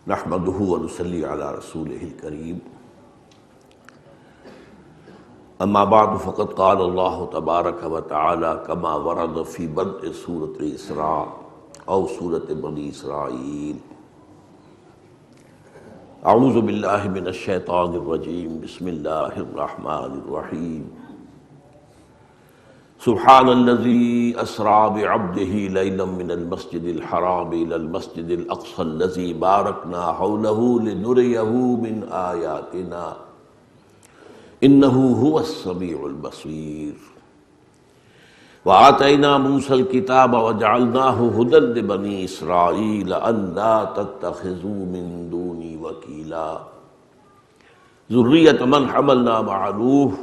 نحمده ونصلي على رسوله الكريم اما بعد فقد قال الله تبارك وتعالى كما ورد في بدء سورة الإسراء او سورة بني إسرائيل اعوذ باللہ من الشیطان الرجیم بسم اللہ الرحمن الرحیم سبحان الذي اسرى بعبده ليلا من المسجد الحرام الى المسجد الاقصى الذي باركنا حوله لنريه من آياتنا انه هو السميع البصير وآتينا موسى الكتاب وجعلناه هدى لبني إسرائيل ألا تتخذوا من دوني وكيلا ذرية من حملنا مع نوح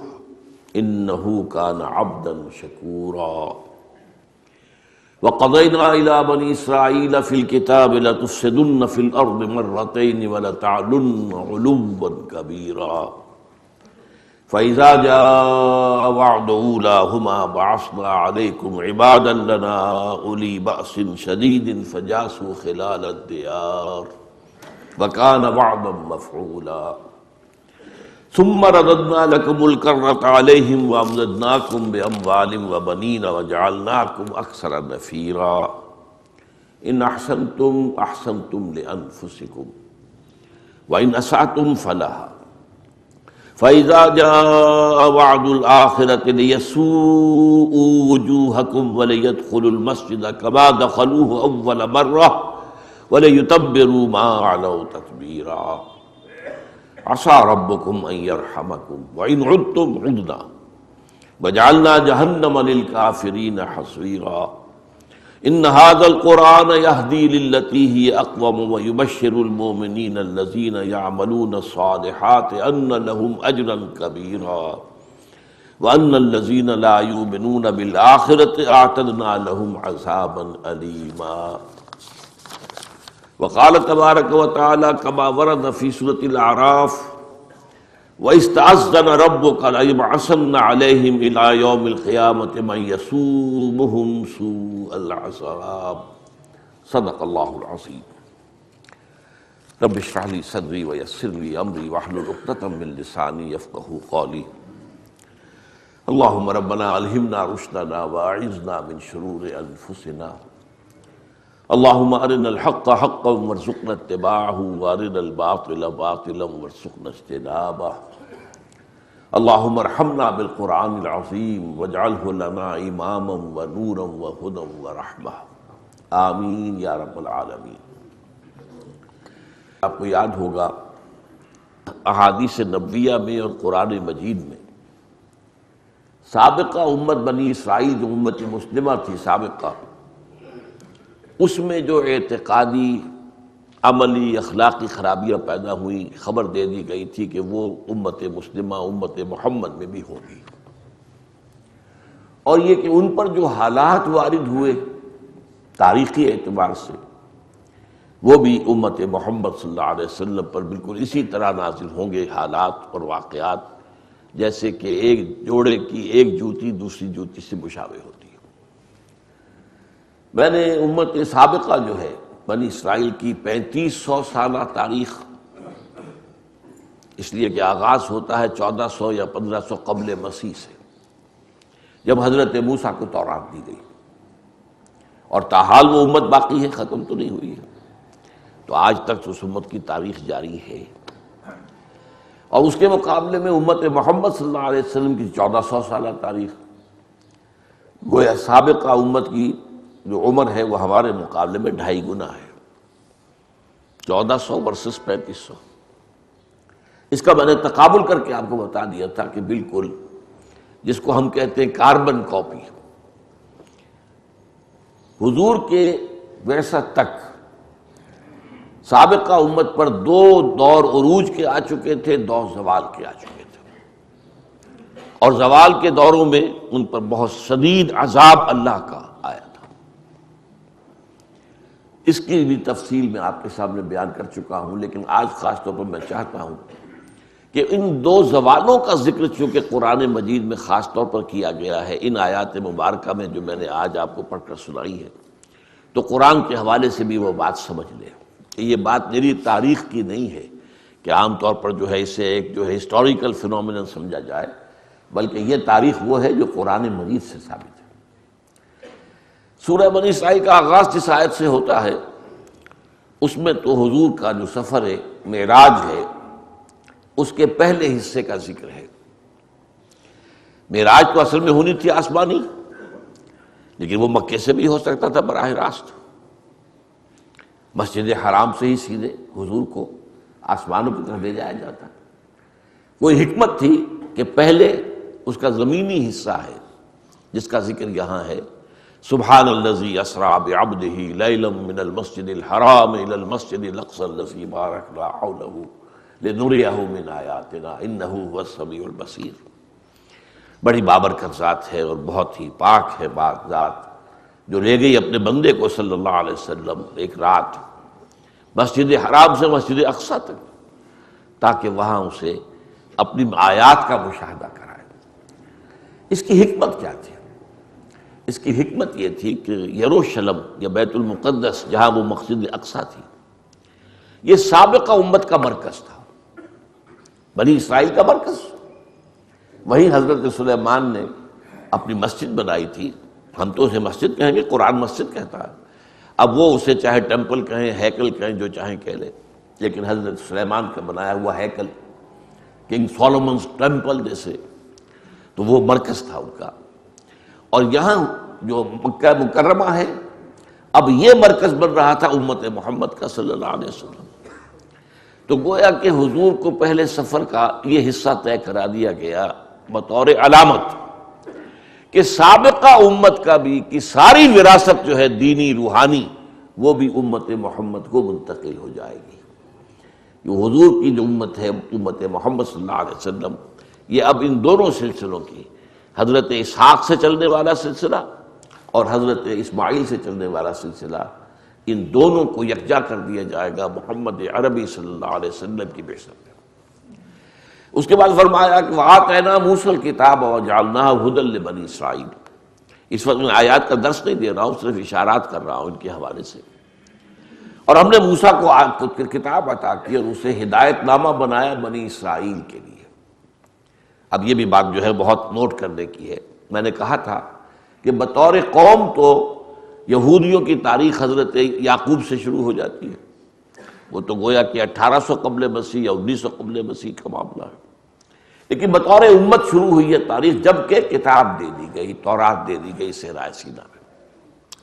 إنه كان عبدا شكورا وقضينا إلى بني إسرائيل في الكتاب لتفسدن في الأرض مرتين ولتعلن علوا كبيرا فإذا جاء وعد أولاهما بعثنا عليكم عبادا لنا أولي بأس شديد فجاسوا خلال الديار وكان وعدا مفعولا ثم رددنا لكم الكرة عليهم وأمددناكم بأموال وبنين وجعلناكم أكثر نفيرا إن أحسنتم أحسنتم لأنفسكم وإن أسأتم فلها فإذا جاء وعد الآخرة ليسوءوا وجوهكم وليدخلوا المسجد كما دخلوه أول مرة وليتبروا ما علوا تتبيرا عسى ربكم أن يرحمكم وإن عدتم عدنا وجعلنا جهنم للكافرين حصيرا إن هذا القرآن يهدي للتي هي أقوم ويبشر المؤمنين الذين يعملون الصالحات أن لهم أجرا كبيرا وأن الذين لا يؤمنون بالآخرة أعتدنا لهم عذابا أليما وقال تبارك وتعالى كما ورد في سورة الأعراف وَإِسْتَأَذَّنَ رَبُّكَ لَيَبْعَثَنَّ عَلَيْهِمْ إِلَى يَوْمِ الْقِيَامَةِ مَن يَسُومُهُمْ سُوءَ الْعَذَابِ صدق اللہ العظیم رب اشرح لي صدری ويسر لي أمری واحلل عقدۃ من لسانی يفقهوا قولی اللهم ربنا ألهمنا رشدنا وأعذنا من شرور أنفسنا اللهم أرنا الحق حقا وارزقنا اتباعه وأرنا الباطل باطلا وارزقنا اجتنابه اللهم ارحمنا بالقرآن العظيم واجعله لنا إماما ونورا وهدى ورحمة آمین یا رب العالمین۔ آپ کو یاد ہوگا احادیث نبویہ میں اور قرآن مجید میں سابقہ امت بنی اسرائیل جو امت مسلمہ تھی سابقہ، اس میں جو اعتقادی عملی اخلاقی خرابیاں پیدا ہوئی خبر دے دی گئی تھی کہ وہ امت مسلمہ امت محمد میں بھی ہوگی، اور یہ کہ ان پر جو حالات وارد ہوئے تاریخی اعتبار سے وہ بھی امت محمد صلی اللہ علیہ وسلم پر بالکل اسی طرح نازل ہوں گے حالات اور واقعات جیسے کہ ایک جوڑے کی ایک جوتی دوسری جوتی سے مشابہ ہوتی ہے۔ میں نے امت سابقہ جو ہے بنی اسرائیل کی 3500 سالہ تاریخ، اس لیے کہ آغاز ہوتا ہے 1400 یا 1500 قبل مسیح سے، جب حضرت موسیٰ کو تورات دی گئی، اور تاحال وہ امت باقی ہے، ختم تو نہیں ہوئی ہے، تو آج تک اس امت کی تاریخ جاری ہے۔ اور اس کے مقابلے میں امت محمد صلی اللہ علیہ وسلم کی 1400 سالہ تاریخ، گویا سابقہ امت کی جو عمر ہے وہ ہمارے مقابلے میں 2.5 گنا ہے، 1400 ورسس 3500۔ اس کا میں نے تقابل کر کے آپ کو بتا دیا تھا کہ بالکل جس کو ہم کہتے ہیں کاربن کاپی، حضور کے بعثت تک سابقہ امت پر 2 دور عروج کے آ چکے تھے، 2 زوال کے آ چکے تھے، اور زوال کے دوروں میں ان پر بہت شدید عذاب اللہ کا آیا تھا۔ اس کی بھی تفصیل میں آپ کے سامنے بیان کر چکا ہوں، لیکن آج خاص طور پر میں چاہتا ہوں کہ ان 2 زوالوں کا ذکر چونکہ قرآن مجید میں خاص طور پر کیا گیا ہے، ان آیات مبارکہ میں جو میں نے آج آپ کو پڑھ کر سنائی ہے، تو قرآن کے حوالے سے بھی وہ بات سمجھ لیں۔ کہ یہ بات میری تاریخ کی نہیں ہے کہ عام طور پر جو ہے اسے ایک جو ہے ہسٹوریکل فینومینن سمجھا جائے، بلکہ یہ تاریخ وہ ہے جو قرآن مجید سے ثابت ہے۔ سورہ بنی اسرائیل کا آغاز جس آیت سے ہوتا ہے اس میں تو حضور کا جو سفر ہے معراج ہے اس کے پہلے حصے کا ذکر ہے۔ معراج تو اصل میں ہونی تھی آسمانی، لیکن وہ مکے سے بھی ہو سکتا تھا براہ راست، مسجد حرام سے ہی سیدھے حضور کو آسمانوں کی طرف لے جایا جاتا۔ کوئی حکمت تھی کہ پہلے اس کا زمینی حصہ ہے جس کا ذکر یہاں ہے، سبحان الذی اسریٰ بعبدہ لیلا من المسجد الحرام الی المسجد الاقصی الذی بارکنا حولہ لنریہ من آیاتنا انہ هو السمیع البصیر۔ بڑی بابرکت ذات ہے اور بہت ہی پاک ہے پاک ذات جو لے گئی اپنے بندے کو صلی اللہ علیہ وسلم ایک رات مسجد حرام سے مسجد اقصی تک، تاکہ وہاں اسے اپنی آیات کا مشاہدہ کرائے۔ اس کی حکمت کیا تھی؟ اس کی حکمت یہ تھی کہ یروشلم یا بیت المقدس جہاں وہ مسجد اقصی تھی، یہ سابقہ امت کا مرکز تھا، بنی اسرائیل کا مرکز۔ وہی حضرت سلیمان نے اپنی مسجد بنائی تھی، ہم تو اسے مسجد کہیں گے، قرآن مسجد کہتا ہے، اب وہ اسے چاہے ٹیمپل کہیں ہیکل کہیں جو چاہیں کہہ لیں، لیکن حضرت سلیمان کا بنایا ہوا ہیکل، کنگ سولومنز ٹیمپل جیسے، تو وہ مرکز تھا ان کا۔ اور یہاں جو مکہ مکرمہ ہے اب یہ مرکز بن رہا تھا امت محمد کا صلی اللہ علیہ وسلم۔ تو گویا کہ حضور کو پہلے سفر کا یہ حصہ طے کرا دیا گیا بطور علامت کہ سابقہ امت کا بھی کی ساری وراثت جو ہے دینی روحانی وہ بھی امت محمد کو منتقل ہو جائے گی۔ یہ حضور کی جو امت ہے امت محمد صلی اللہ علیہ وسلم، یہ اب ان دونوں سلسلوں کی، حضرت اسحاق سے چلنے والا سلسلہ اور حضرت اسماعیل سے چلنے والا سلسلہ، ان دونوں کو یکجا کر دیا جائے گا محمد عربی صلی اللہ علیہ وسلم کی بعثت میں۔ اس کے بعد فرمایا کہ وَآتَيْنَا مُوسَى الْكِتَابَ وَجَعَلْنَاهُ هُدًى لِبَنِي إِسرائِيلَ۔ اس وقت میں آیات کا درس نہیں دے رہا ہوں، صرف اشارات کر رہا ہوں ان کے حوالے سے۔ اور ہم نے موسیٰ کو کتاب عطا کی اور اسے ہدایت نامہ بنایا بنی اسرائیل کے لیے۔ اب یہ بھی بات جو ہے بہت نوٹ کرنے کی ہے، میں نے کہا تھا کہ بطور قوم تو یہودیوں کی تاریخ حضرت یعقوب سے شروع ہو جاتی ہے، وہ تو گویا کہ 1800 قبل مسیح یا 1900 قبل مسیح کا معاملہ ہے، لیکن بطور امت شروع ہوئی ہے تاریخ جب کہ کتاب دے دی گئی، تورات دے دی گئی صحرا سینا میں،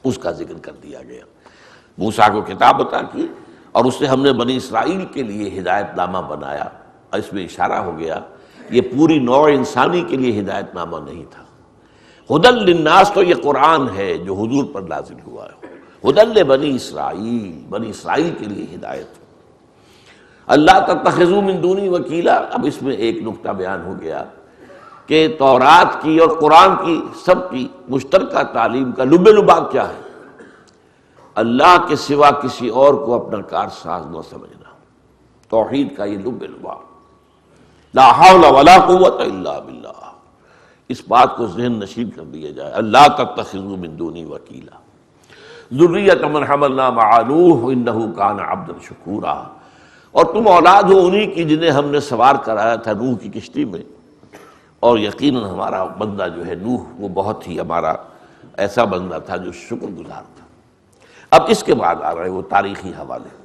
اس کا ذکر کر دیا گیا۔ موسیٰ کو کتاب عطا کی اور اس سے ہم نے بنی اسرائیل کے لیے ہدایت نامہ بنایا، اور اس میں اشارہ ہو گیا یہ پوری نوع انسانی کے لیے ہدایت نامہ نہیں تھا۔ ہدی للناس تو یہ قرآن ہے جو حضور پر نازل ہوا ہے، ہدی لبنی اسرائیل، بنی اسرائیل کے لیے ہدایت۔ اللہ تتخذوا من دونی وکیلا، اب اس میں ایک نقطہ بیان ہو گیا کہ تورات کی اور قرآن کی سب کی مشترکہ تعلیم کا لب لباب کیا ہے؟ اللہ کے سوا کسی اور کو اپنا کارساز نہ سمجھنا، توحید کا یہ لب لباب، لا حول ولا قوت الا باللہ، اس بات کو ذہن نشین کر دیا جائے۔ اللہ تتخذوا من دونی وکیلا ذریۃ من حملنا مع نوح انہ کان عبدا شکورا، اور تم اولاد ہو انہی کی جنہیں ہم نے سوار کرایا تھا نوح کی کشتی میں، اور یقیناً ہمارا بندہ جو ہے نوح وہ بہت ہی ہمارا ایسا بندہ تھا جو شکر گزار تھا۔ اب اس کے بعد آ رہے وہ تاریخی حوالے۔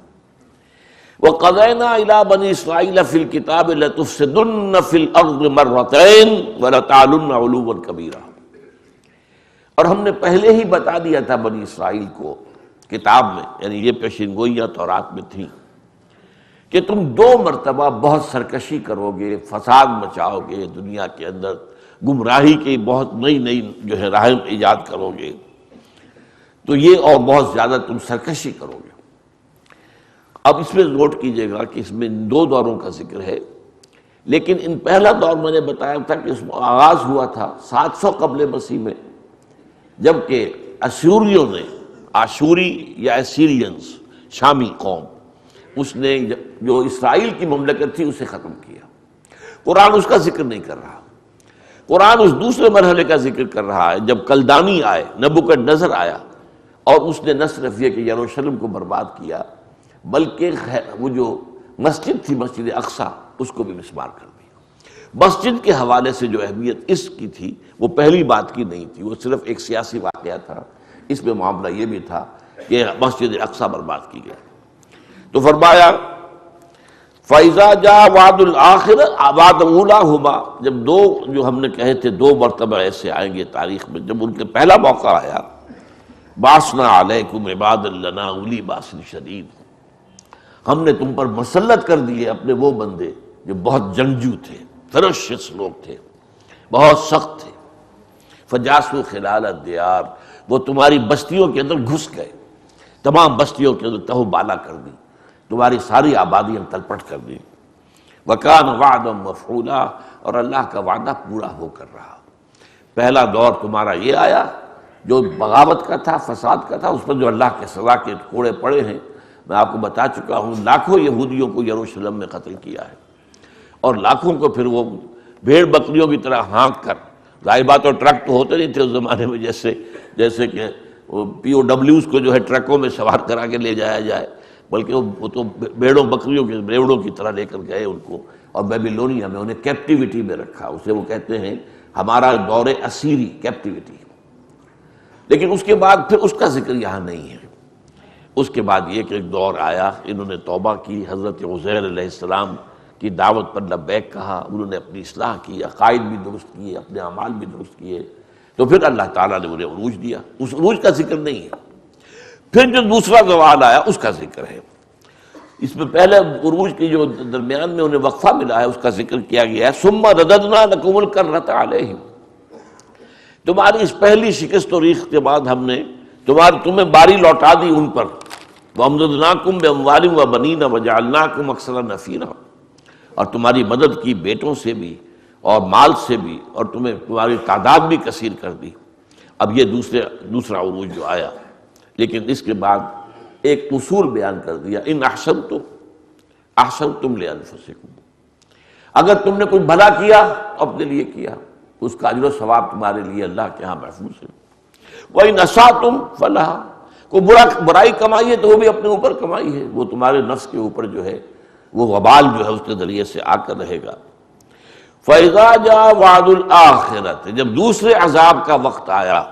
وَقَضَيْنَا إِلَىٰ بَنِي إِسْرَائِيلَ فِي الْكِتَابِ لَتُفْسِدُنَّ فِي الْأَرْضِ مَرَّتَيْنِ وَلَتَعْلُنَّ عُلُوًّا كَبِيرًا، اور ہم نے پہلے ہی بتا دیا تھا بنی اسرائیل کو کتاب میں، یعنی یہ پیشین گوئیاں تورات میں تھیں، کہ تم 2 مرتبہ بہت سرکشی کرو گے، فساد مچاؤ گے، دنیا کے اندر گمراہی کی بہت نئی نئی جو ہے راہیں ایجاد کرو گے، تو یہ اور بہت زیادہ تم سرکشی کرو گے۔ اب اس میں نوٹ کیجئے گا کہ اس میں 2 دوروں کا ذکر ہے، لیکن ان پہلا دور میں نے بتایا تھا کہ اس میں آغاز ہوا تھا 700 قبل مسیح میں، جبکہ اسوریوں نے، آشوری یا اسیرینز شامی قوم، اس نے جو اسرائیل کی مملکت تھی اسے ختم کیا۔ قرآن اس کا ذکر نہیں کر رہا، قرآن اس دوسرے مرحلے کا ذکر کر رہا ہے جب کلدانی آئے، نبوکدنضر آیا، اور اس نے نہ صرف یہ کہ یروشلم کو برباد کیا بلکہ وہ جو مسجد تھی مسجد اقصی اس کو بھی مسمار کر دیا۔ مسجد کے حوالے سے جو اہمیت اس کی تھی وہ پہلی بات کی نہیں تھی، وہ صرف ایک سیاسی واقعہ تھا، اس میں معاملہ یہ بھی تھا کہ مسجد اقصی برباد کی گئی۔ تو فرمایا فَإِذَا جَاءَ وَعْدُ الْآخِرَةِ وعد اولاہما، جب دو جو ہم نے کہے تھے دو مرتبہ ایسے آئیں گے تاریخ میں، جب ان کے پہلا موقع آیا بَعَثْنَا عَلَيْكُمْ عِبَادًا لَنَا أُولِي بَأْسٍ شَدِيدٍ، ہم نے تم پر مسلط کر دیے اپنے وہ بندے جو بہت جنگجو تھے، فرشس لوگ تھے، بہت سخت تھے۔ فجاسوا خلال الدیار، وہ تمہاری بستیوں کے اندر گھس گئے، تمام بستیوں کے اندر تہو بالا کر دی، تمہاری ساری آبادیاں تلپٹ کر دی۔ وکان وعدا مفعولا، اور اللہ کا وعدہ پورا ہو کر رہا۔ پہلا دور تمہارا یہ آیا جو بغاوت کا تھا، فساد کا تھا، اس پر جو اللہ کے سزا کے کوڑے پڑے ہیں، میں آپ کو بتا چکا ہوں، لاکھوں یہودیوں کو یروشلم میں قتل کیا ہے، اور لاکھوں کو پھر وہ بھیڑ بکریوں کی طرح ہانک کر، ظاہر بات، اور ٹرک تو ہوتے نہیں تھے اس زمانے میں جیسے کہ پی او ڈبلیوز کو جو ہے ٹرکوں میں سوار کرا کے لے جایا جائے، بلکہ وہ تو بیڑوں بکریوں کے ریوڑوں کی طرح لے کر گئے ان کو، اور بیبیلونیا میں انہیں کیپٹیوٹی میں رکھا، اسے وہ کہتے ہیں ہمارا دور اسیری کیپٹیوٹی۔ لیکن اس کے بعد پھر اس کا ذکر یہاں نہیں ہے۔ اس کے بعد یہ کہ ایک دور آیا، انہوں نے توبہ کی، حضرت عزیر علیہ السلام کی دعوت پر لبیک کہا، انہوں نے اپنی اصلاح کی، عقائد بھی درست کیے، اپنے اعمال بھی درست کیے، تو پھر اللہ تعالیٰ نے انہیں عروج دیا۔ اس عروج کا ذکر نہیں ہے۔ پھر جو دوسرا زوال آیا اس کا ذکر ہے۔ اس میں پہلے عروج کی جو درمیان میں انہیں وقفہ ملا ہے اس کا ذکر کیا گیا ہے، ثم رددنا لکم الکرۃ علیہم، تمہاری اس پہلی شکست و ریخت کے بعد ہم نے تمہیں باری لوٹا دی ان پر، وَأَمْدَدْنَاكُمْ بِأَمْوَالٍ وَبَنِينَ وَجَعَلْنَاكُمْ أَكْثَرَ نَفِيرًا، اور تمہاری مدد کی بیٹوں سے بھی اور مال سے بھی، اور تمہاری تعداد بھی کثیر کر دی۔ اب یہ دوسرا عروج جو آیا، لیکن اس کے بعد ایک اصول بیان کر دیا، ان احسنتم احسنتم لانفسکم، اگر تم نے کوئی بھلا کیا اپنے لیے کیا، اس کا اجر و ثواب تمہارے لیے اللہ کے ہاں محفوظ ہے۔ وَإِنْ أَسَأْتُمْ فَلَهَا، کوئی برائی کمائی ہے تو وہ بھی اپنے اوپر کمائی ہے، وہ تمہارے نفس کے اوپر جو ہے وہ وبال جو ہے اس کے ذریعے سے آ کر رہے گا۔ فَإِذَا جَاءَ وَعْدُ الْآخِرَةِ، جب دوسرے عذاب کا وقت آیا،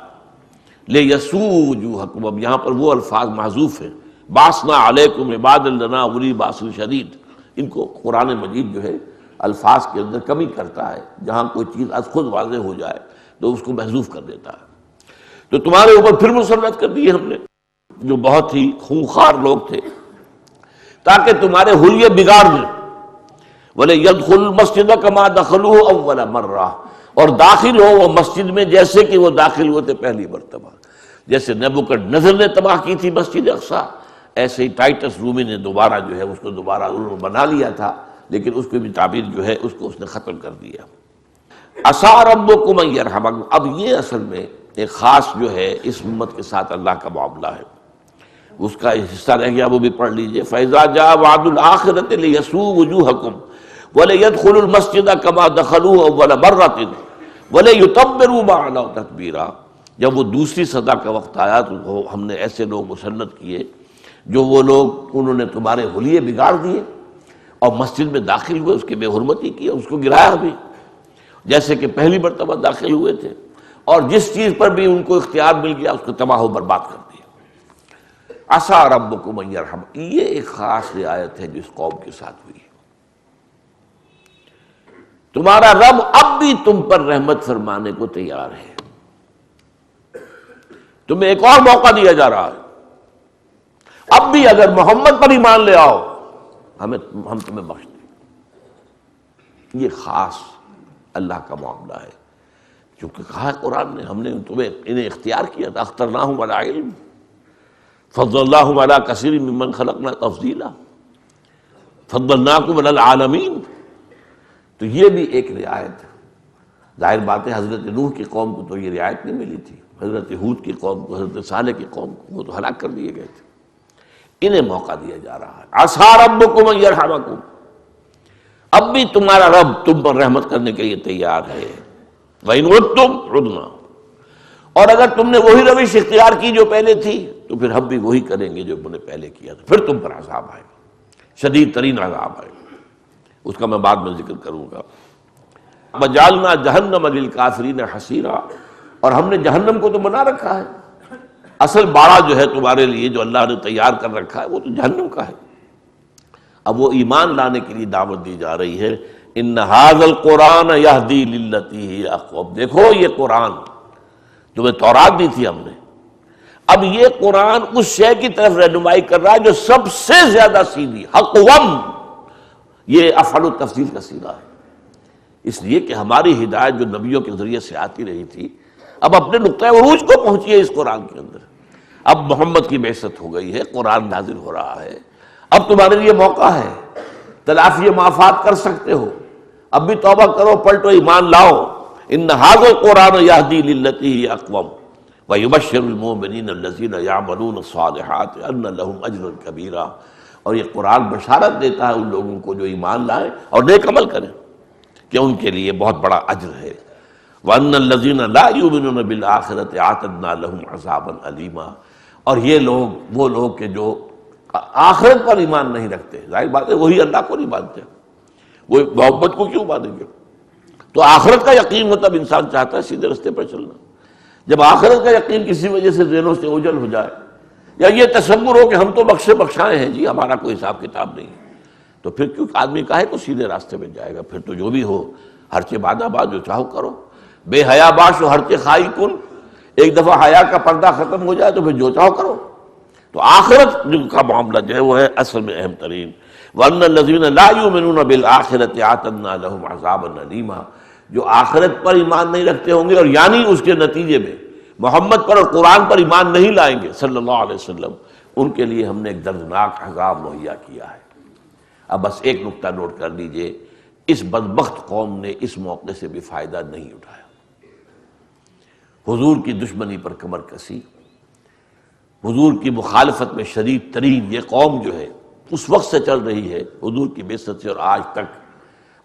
لِيَسُوءُ وُجُوهَكُمْ، اب یہاں پر وہ الفاظ محذوف ہیں، بَعَثْنَا عَلَيْكُمْ عِبَادًا لَنَا أُولِي بَأْسٍ شَدِيدٍ، ان کو قرآن مجید جو ہے الفاظ کے اندر کمی کرتا ہے، جہاں کوئی چیز از خود واضح ہو جائے تو اس کو محذوف کر دیتا ہے۔ تو تمہارے اوپر پھر مسلط کر دیے ہم نے جو بہت ہی خونخوار لوگ تھے، تاکہ تمہارے حلیے بگاڑ دیں۔ وَلْيَدْخُلُوا الْمَسْجِدَ كَمَا دَخَلُوهُ أَوَّلَ مَرَّةٍ، اور داخل ہو وہ مسجد میں جیسے کہ وہ داخل ہوئے تھے پہلی مرتبہ۔ جیسے نبوکدنضر نے تباہ کی تھی مسجد اقصیٰ، ایسے ہی ٹائٹس رومی نے دوبارہ جو ہے اس کو دوبارہ انہوں نے بنا لیا تھا، لیکن اس کی بھی تعبیر جو ہے اس کو اس نے ختم کر دیا۔ عَسَىٰ رَبُّكُمْ أَن يَرْحَمَكُمْ، اب یہ اصل میں ایک خاص جو ہے اس امت کے ساتھ اللہ کا معاملہ ہے، اس کا حصہ رہ گیا، وہ بھی پڑھ لیجئے۔ فَإِذَا جَاءَ وَعْدُ الْآخِرَةِ لِيَسُوءُ وُجُوهَكُمْ وَلِيَدْخُلُوا الْمَسْجِدَ كَمَا دَخَلُوهُ أَوَّلَ مَرَّةٍ وَلِيُتَبِّرُوا مَا عَلَوْا تَتْبِيرًا، جب وہ دوسری صدا کا وقت آیا تو ہم نے ایسے لوگ مسلط کیے جو وہ لوگ انہوں نے تمہارے حلیے بگاڑ دیے اور مسجد میں داخل ہوئے، اس کی بے حرمتی کی، اس کو گرایا بھی جیسے کہ پہلی مرتبہ داخل ہوئے تھے، اور جس چیز پر بھی ان کو اختیار مل گیا اس کو تباہ و برباد کر دیا۔ عَسَىٰ رَبُّكُمْ أَن يَرْحَمَكُمْ، یہ ایک خاص رعایت ہے جو اس قوم کے ساتھ ہوئی ہے۔ تمہارا رب اب بھی تم پر رحمت فرمانے کو تیار ہے، تمہیں ایک اور موقع دیا جا رہا ہے، اب بھی اگر محمد پر ایمان لے آؤ ہم تمہیں بخش دیں۔ یہ خاص اللہ کا معاملہ ہے، کیونکہ کہا ہے قرآن نے ہم نے انہیں اختیار کیا تھا، اخترناہم علی علم فضلناہم علی کثیر ممن خلقنا تفضیلا فضلناکم علی العالمین۔ تو یہ بھی ایک رعایت ہے۔ ظاہر بات ہے حضرت نوح کی قوم کو تو یہ رعایت نہیں ملی تھی، حضرت ہود کی قوم کو، حضرت صالح کی قوم کو، وہ تو ہلاک کر دیے گئے تھے، انہیں موقع دیا جا رہا ہے۔ عَسَىٰ رَبُّكُمْ أَن يَرْحَمَكُمْ، اب بھی تمہارا رب تم پر رحمت کرنے کے لیے تیار ہے۔ وَإِنْ عُدْتُمْ عُدْنَا، اور اگر تم نے وہی روش اختیار کی جو پہلے تھی تو پھر ہم بھی وہی کریں گے جو ہم نے پہلے کیا تھا، پھر تم پر عذاب آئے گا، شدید ترین عذاب آئے گا، اس کا میں بعد میں ذکر کروں گا۔ وَجَعَلْنَا جَهَنَّمَ لِلْكَافِرِينَ حَصِيرًا، اور ہم نے جہنم کو تو بنا رکھا ہے، اصل باڑہ جو ہے تمہارے لیے جو اللہ نے تیار کر رکھا ہے وہ تو جہنم کا ہے۔ اب وہ ایمان لانے کے لیے دعوت دی جا رہی ہے، ان ھذا القرآن یہدی للتی ہی اقوم، دیکھو یہ قرآن تمہیں تورات دی تھی ہم نے، اب یہ قرآن اس شے کی طرف رہنمائی کر رہا ہے جو سب سے زیادہ سیدھی، اقوم، یہ افعل التفضیل کا صیغہ ہے، اس لیے کہ ہماری ہدایت جو نبیوں کے ذریعے سے آتی رہی تھی اب اپنے نقطۂ عروج کو پہنچی ہے اس قرآن کے اندر۔ اب محمد کی بعثت ہو گئی ہے، قرآن نازل ہو رہا ہے، اب تمہارے لیے موقع ہے، تلافی معافات کر سکتے ہو، اب بھی توبہ کرو، پلٹو، ایمان لاؤ۔ ان ھذا القرآن یہدی للتی ہی اقوم ویبشر المؤمنین الذین یعملون الصالحات ان لہم اجرا کبیرا، اور یہ قرآن بشارت دیتا ہے ان لوگوں کو جو ایمان لائیں اور نیک عمل کریں کہ ان کے لیے بہت بڑا اجر ہے۔ وَأَنَّ الَّذِينَ لَا يُؤْمِنُونَ بِالْآخِرَةِ أَعْتَدْنَا لَهُمْ عَذَابًا أَلِيمًا، اور یہ لوگ، وہ لوگ کہ جو آخرت پر ایمان نہیں رکھتے، ظاہر بات ہے وہی اللہ کو نہیں مانتے، وہ محبت کو کیوں مانیں گے؟ تو آخرت کا یقین ہو تب انسان چاہتا ہے سیدھے رستے پر چلنا۔ جب آخرت کا یقین کسی وجہ سے ذہنوں سے اوجھل ہو جائے، یا یہ تصور ہو کہ ہم تو بخشے بخشائے ہیں جی، ہمارا کوئی حساب کتاب نہیں ہے، تو پھر کیوں آدمی کاہے کو سیدھے راستے میں جائے گا؟ پھر تو جو بھی ہو، ہرچے بادہ باد، جو چاہو کرو، بے حیا باش و ہرچے خائی کن، ایک دفعہ حیا کا پردہ ختم ہو جائے تو پھر جو چاہو کرو۔ تو آخرت کا معاملہ جو ہے وہ ہے اصل میں اہم ترین۔ وَأَنَّ الَّذِينَ لَا يُؤْمِنُونَ بِالْآخِرَةِ أَعْتَدْنَا لَهُمْ عَذَابًا أَلِيمًا، جو آخرت پر ایمان نہیں رکھتے ہوں گے اور یعنی اس کے نتیجے میں محمد پر اور قرآن پر ایمان نہیں لائیں گے صلی اللہ علیہ وسلم، ان کے لیے ہم نے ایک دردناک عذاب مہیا کیا ہے۔ اب بس ایک نقطہ نوٹ کر لیجئے، اس بدبخت قوم نے اس موقع سے بھی فائدہ نہیں اٹھایا، حضور کی دشمنی پر کمر کسی، حضور کی مخالفت میں شدید ترین یہ قوم جو ہے اس وقت سے چل رہی ہے حضور کی بعثت سے اور آج تک،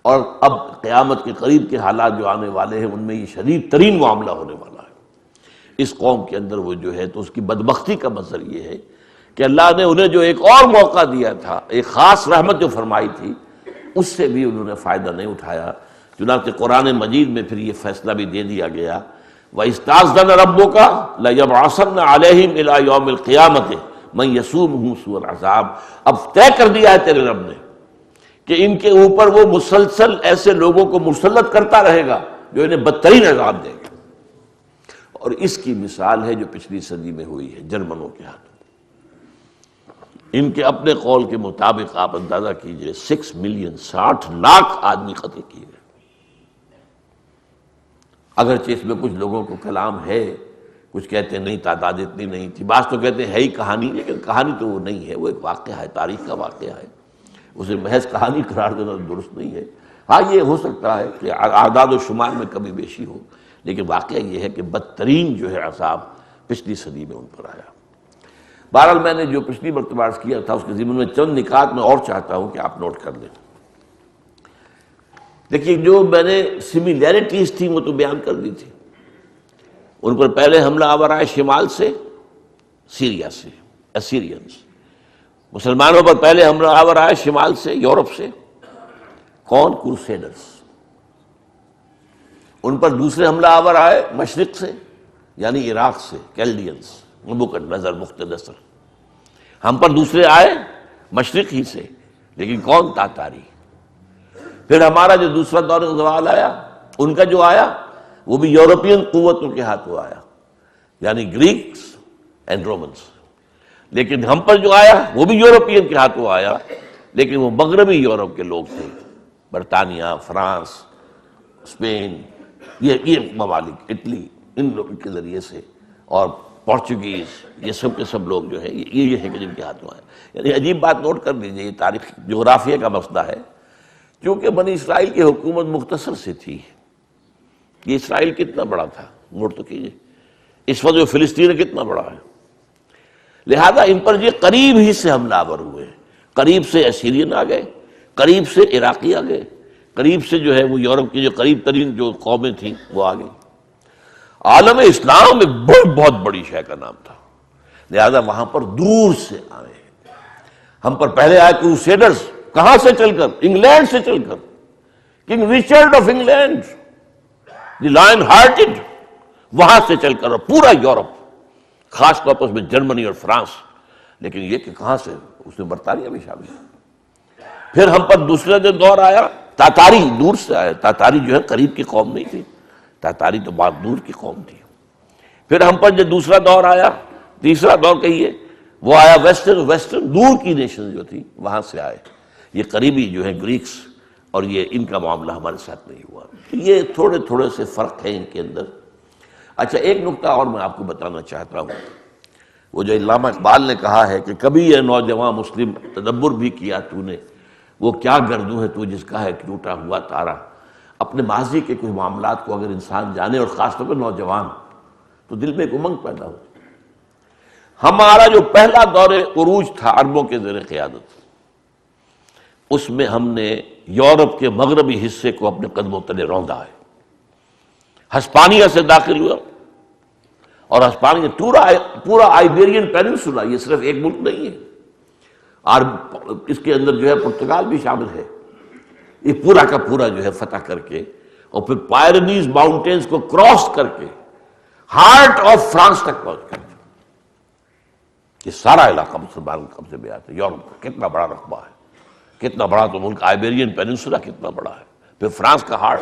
اور اب قیامت کے قریب کے حالات جو آنے والے ہیں ان میں یہ شدید ترین معاملہ ہونے والا ہے۔ اس قوم کے اندر وہ جو ہے تو اس کی بدبختی کا منظر یہ ہے کہ اللہ نے انہیں جو ایک اور موقع دیا تھا، ایک خاص رحمت جو فرمائی تھی، اس سے بھی انہوں نے فائدہ نہیں اٹھایا۔ چنانچہ قرآن مجید میں پھر یہ فیصلہ بھی دے دیا گیا، وَإِسْتَأْذَنَ رَبُّكَ لَيَبْعَثَنَّ عَلَيْهِمْ إِلَىٰ يَوْمِ الْقِيَامَةِ مَن يَسُومُهُمْ سُوءَ الْعَذَابِ، اب طے کر دیا ہے تیرے رب نے کہ ان کے اوپر وہ مسلسل ایسے لوگوں کو مسلط کرتا رہے گا جو انہیں بدترین عذاب دے گا، اور اس کی مثال ہے جو پچھلی صدی میں ہوئی ہے جرمنوں کے ہاتھوں۔ ان کے اپنے قول کے مطابق آپ اندازہ کیجئے 6 ملین، 60 لاکھ آدمی قتل کیے گئے۔ اگرچہ اس میں کچھ لوگوں کو کلام ہے، کچھ کہتے ہیں نہیں تعداد اتنی نہیں تھی، بعض تو کہتے ہیں ہے ہی کہانی، لیکن کہانی تو وہ نہیں ہے، وہ ایک واقعہ ہے، تاریخ کا واقعہ ہے، اسے محض کہانی قرار دینا درست نہیں ہے۔ ہاں یہ ہو سکتا ہے کہ اعداد و شمار میں کمی بیشی ہو، لیکن واقعہ یہ ہے کہ بدترین جو ہے عذاب پچھلی صدی میں ان پر آیا۔ بہرحال میں نے جو پچھلی مرتبہ عرض کیا تھا اس کے ضمن میں چند نکات میں اور چاہتا ہوں کہ آپ نوٹ کر لیں۔ دیکھیے جو میں نے سملیرٹیز تھیں وہ تو بیان کر دی تھی، ان پر پہلے حملہ آور آئے شمال سے، سیریا سے، اسیرینز، مسلمانوں پر پہلے حملہ آور آئے شمال سے، یورپ سے، کون؟ کروسیڈرز۔ ان پر دوسرے حملہ آور آئے مشرق سے، یعنی عراق سے، کیلڈینز، نبوکدنضر مختنصر۔ ہم پر دوسرے آئے مشرق ہی سے، لیکن کون؟ تاتاری۔ پھر ہمارا جو دوسرا دور زوال آیا، ان کا جو آیا وہ بھی یورپین قوتوں کے ہاتھوں آیا، یعنی گریکس اینڈ رومنس۔ لیکن ہم پر جو آیا وہ بھی یورپین کے ہاتھوں آیا، لیکن وہ مغربی یورپ کے لوگ تھے، برطانیہ، فرانس، اسپین، یہ ممالک، اٹلی، ان لوگوں کے ذریعے سے، اور پورچوگیز، یہ سب کے سب لوگ جو ہیں یہ ہے کہ جن کے ہاتھوں آئے۔ یعنی عجیب بات نوٹ کر لیجیے، یہ تاریخ جغرافیہ کا مسئلہ ہے، کیونکہ بنی اسرائیل کی حکومت مختصر سے تھی۔ یہ اسرائیل کتنا بڑا تھا نوٹ تو کیجیے، اس وقت جو فلسطین کتنا بڑا ہے، لہذا ان پر یہ قریب ہی سے حملہ آور ہوئے، قریب سے اسیرین آ گئے، قریب سے عراقی آ گئے، قریب سے جو ہے وہ یورپ کی جو قریب ترین جو قومیں تھیں وہ آ گئی۔ عالم اسلام ایک بہت بڑی شے کا نام تھا، لہذا وہاں پر دور سے آئے. ہم پر پہلے آئے کروسیڈرز، کہاں سے چل کر؟ انگلینڈ سے چل کر، king Richard of England, the line hearted, وہاں سے چل کر، اور پورا یورپ، خاص طور پر اس میں جرمنی اور فرانس. لیکن یہ کہ کہاں سے؟ اس میں برطانیہ بھی شامل ہے. پھر ہم پر دوسرا جو دور آیا، تاتاری دور سے آیا. تاتاری جو ہے قریب کی قوم نہیں تھی، تاتاری تو بہت دور کی قوم تھی. پھر ہم پر جو دوسرا دور آیا، تیسرا دور کہیے، وہ آیا ویسٹرن دور کی نیشن جو تھی وہاں سے آئے. یہ قریبی جو ہے گریکس، اور یہ ان کا معاملہ ہمارے ساتھ نہیں ہوا. یہ تھوڑے تھوڑے سے فرق ہیں ان کے اندر. اچھا، ایک نقطہ اور میں آپ کو بتانا چاہتا ہوں. وہ جو علامہ اقبال نے کہا ہے کہ کبھی یہ نوجوان مسلم تدبر بھی کیا تو نے، وہ کیا گردوں ہے تو جس کا ہے ٹوٹا ہوا تارا. اپنے ماضی کے کچھ معاملات کو اگر انسان جانے، اور خاص طور پر نوجوان، تو دل میں ایک امنگ پیدا ہوتی. ہمارا جو پہلا دور عروج تھا عربوں کے زیر قیادت، اس میں ہم نے یورپ کے مغربی حصے کو اپنے قدموں تلے روندا ہے. ہسپانیہ سے داخل ہوا، اور ہسپانیہ پورا آئیبیرین پیننسولا، یہ صرف ایک ملک نہیں ہے، اور اس کے اندر جو ہے پرتگال بھی شامل ہے. یہ پورا کا پورا جو ہے فتح کر کے، اور پھر پائرنیز ماؤنٹینز کو کراس کر کے ہارٹ آف فرانس تک پہنچ گئے. یہ سارا علاقہ مسلمان کے قبضے میں آتا ہے. یورپ کا کتنا بڑا رقبہ ہے، کتنا بڑا تو ملک آئیبیرین پیننسولا کتنا بڑا ہے، پھر فرانس کا ہارٹ.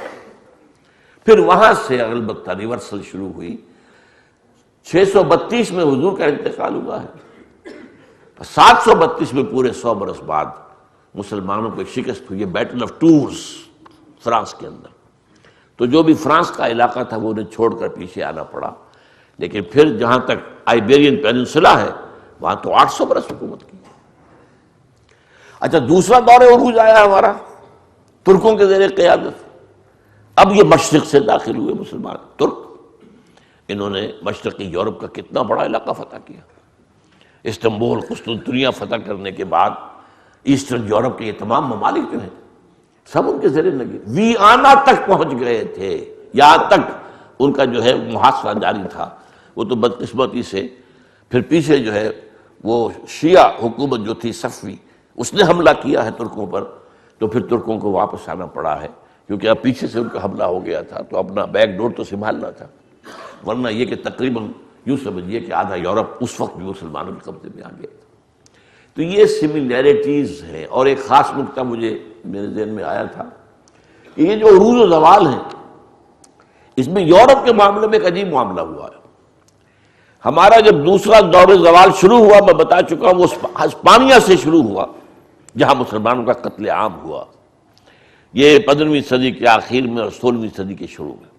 پھر وہاں سے البتہ ریورسل شروع ہوئی. 632 میں حضور کا انتقال ہوا ہے. 732 میں پورے 100 برس بعد مسلمانوں کو شکست ہوئی ہے، بیٹل آف ٹورس فرانس کے اندر. تو جو بھی فرانس کا علاقہ تھا وہ انہیں چھوڑ کر پیچھے آنا پڑا. لیکن پھر جہاں تک آئیبیرین پیننسولا ہے وہاں تو 800 برس حکومت کی. اچھا، دوسرا دور عروج آیا ہمارا ترکوں کے زیر قیادت. اب یہ مشرق سے داخل ہوئے مسلمان ترک. انہوں نے مشرقی یورپ کا کتنا بڑا علاقہ فتح کیا. استنبول، قسطنطنیہ فتح کرنے کے بعد ایسٹرن یورپ کے یہ تمام ممالک جو ہیں سب ان کے زیر نگین. ویانا تک پہنچ گئے تھے، یہاں تک ان کا جو ہے محاصرہ جاری تھا. وہ تو بدقسمتی سے پھر پیچھے جو ہے وہ شیعہ حکومت جو تھی صفوی، اس نے حملہ کیا ہے ترکوں پر. تو پھر ترکوں کو واپس آنا پڑا ہے، کیونکہ اب پیچھے سے ان کا حملہ ہو گیا تھا تو اپنا بیک ڈور تو سنبھالنا تھا. ورنہ یہ کہ تقریباً یوں سمجھیے کہ آدھا یورپ اس وقت بھی مسلمانوں کے قبضے میں آ گیا تھا. تو یہ سملیرٹیز ہیں. اور ایک خاص نقطہ مجھے میرے ذہن میں آیا تھا کہ یہ جو عروج و زوال ہیں، اس میں یورپ کے معاملے میں ایک عجیب معاملہ ہوا ہے. ہمارا جب دوسرا دور زوال شروع ہوا، میں بتا چکا ہوں، وہ ہسپانیہ سے شروع ہوا جہاں مسلمانوں کا قتل عام ہوا. یہ 15ویں صدی کے آخر میں اور 16ویں صدی کے شروع میں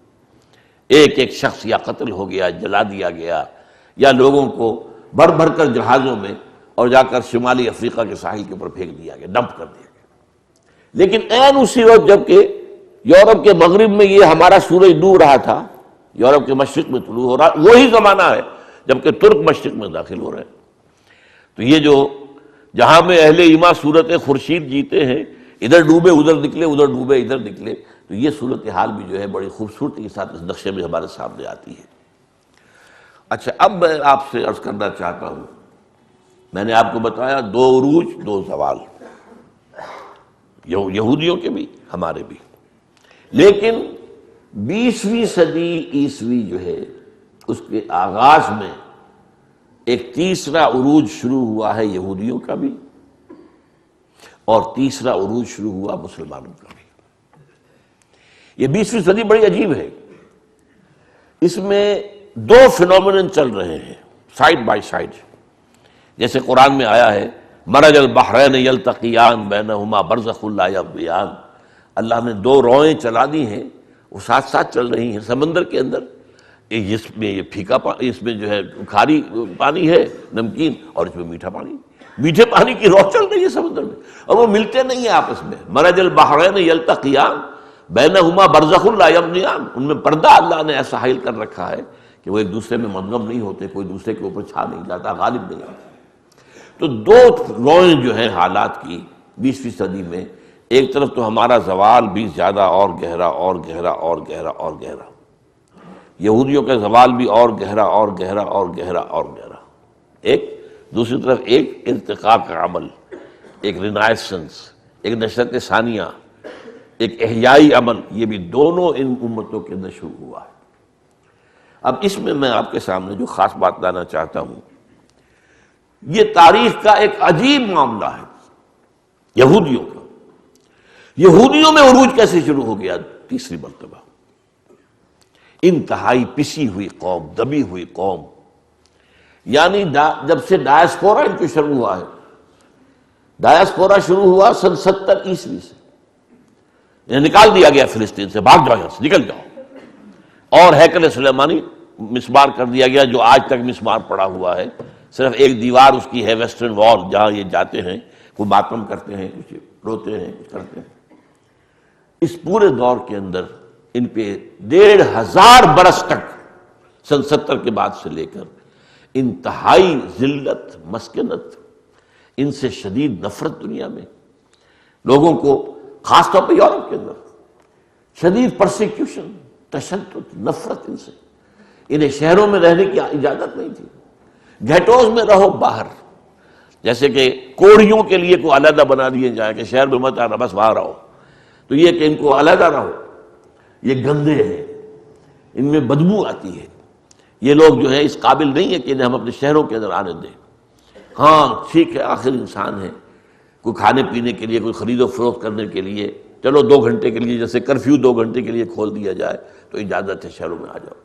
ایک ایک شخص یا قتل ہو گیا، جلا دیا گیا، یا لوگوں کو بھر بھر کر جہازوں میں اور جا کر شمالی افریقہ کے ساحل کے اوپر پھینک دیا گیا، ڈمپ کر دیا گیا. لیکن عین اسی وقت جب کہ یورپ کے مغرب میں یہ ہمارا سورج ڈوب رہا تھا، یورپ کے مشرق میں طلوع ہو رہا، وہی زمانہ ہے جبکہ ترک مشرق میں داخل ہو رہے ہیں. تو یہ جو جہاں میں اہل ایمان صورت خورشید جیتے ہیں، ادھر ڈوبے ادھر نکلے، ادھر ڈوبے ادھر نکلے، تو یہ صورتحال بھی جو ہے بڑی خوبصورتی کے ساتھ اس نقشے میں ہمارے سامنے آتی ہے. اچھا، اب میں آپ سے عرض کرنا چاہتا ہوں، میں نے آپ کو بتایا 2 عروج 2 زوال، یہودیوں کے بھی ہمارے بھی. لیکن 20ویں صدی عیسوی جو ہے اس کے آغاز میں ایک تیسرا عروج شروع ہوا ہے یہودیوں کا بھی، اور تیسرا عروج شروع ہوا مسلمانوں کا بھی. یہ 20ویں صدی بڑی عجیب ہے. اس میں 2 فینومینن چل رہے ہیں سائڈ بائی سائڈ. جیسے قرآن میں آیا ہے، مرج البحرین یلتقیان بینہما برزخ لا یبغیان. اللہ نے 2 روئیں چلا دی ہیں، وہ ساتھ ساتھ چل رہی ہیں سمندر کے اندر. اس میں یہ پھیکا پانی، اس میں جو ہے کھاری پانی ہے نمکین، اور اس میں میٹھا پانی. میٹھے پانی کی رو چل رہی ہے سمندر میں، اور وہ ملتے نہیں ہیں آپس میں. مرج البحرین یلتقیان بینہما برزخ لا یبغیان. ان میں پردہ اللہ نے ایسا حائل کر رکھا ہے کہ وہ ایک دوسرے میں مدغم نہیں ہوتے، کوئی دوسرے کے اوپر چھا نہیں جاتا، غالب نہیں آتا. تو 2 روئیں جو ہیں حالات کی 20ویں صدی میں، ایک طرف تو ہمارا زوال بھی زیادہ اور گہرا اور گہرا اور گہرا اور گہرا. یہودیوں کا زوال بھی اور گہرا اور گہرا اور گہرا اور گہرا، ایک دوسری طرف ایک ارتقاء کا عمل، ایک رینائسنس، ایک نشرت ثانیہ، ایک احیائی عمل، یہ بھی دونوں ان امتوں کے اندر شروع ہوا ہے۔ اب اس میں آپ کے سامنے جو خاص بات لانا چاہتا ہوں، یہ تاریخ کا ایک عجیب معاملہ ہے یہودیوں کا۔ یہودیوں میں عروج کیسے شروع ہو گیا؟ تیسری مرتبہ انتہائی پسی ہوئی قوم، دبی ہوئی قوم، یعنی جب سے ڈائسپورا ان کو شروع ہوا ہے، ڈائسپورا شروع ہوا سن 70 عیسوی سے، انہیں نکال دیا گیا فلسطین سے، بھاگ جاؤ یہاں سے، نکل جاؤ، اور ہیکل سلیمانی مسمار کر دیا گیا جو آج تک مسمار پڑا ہوا ہے، صرف ایک دیوار اس کی ہے ویسٹرن وال، جہاں یہ جاتے ہیں، کوئی ماتم کرتے ہیں، کچھ روتے ہیں، کچھ کرتے ہیں۔ اس پورے دور کے اندر ان پہ 1500 برس تک، سن 70 کے بعد سے لے کر انتہائی ذلت، مسکنت، ان سے شدید نفرت دنیا میں، لوگوں کو خاص طور پہ یورپ کے اندر شدید پرسیکیوشن، تشدد، نفرت ان سے، انہیں شہروں میں رہنے کی اجازت نہیں تھی، گھیٹوز میں رہو باہر، جیسے کہ کوڑیوں کے لیے کوئی علیحدہ بنا دیے جائے کہ شہر میں مت آنا، بس باہر رہو، تو یہ کہ ان کو علیحدہ رہو، یہ گندے ہیں، ان میں بدبو آتی ہے، یہ لوگ جو ہے اس قابل نہیں ہے کہ انہیں ہم اپنے شہروں کے اندر آنے دیں۔ ہاں ٹھیک ہے، آخر انسان ہے، کوئی کھانے پینے کے لیے، کوئی خرید و فروخت کرنے کے لیے، چلو 2 گھنٹے کے لیے، جیسے کرفیو 2 گھنٹے کے لیے کھول دیا جائے تو اجازت ہے، شہروں میں آ جاؤ۔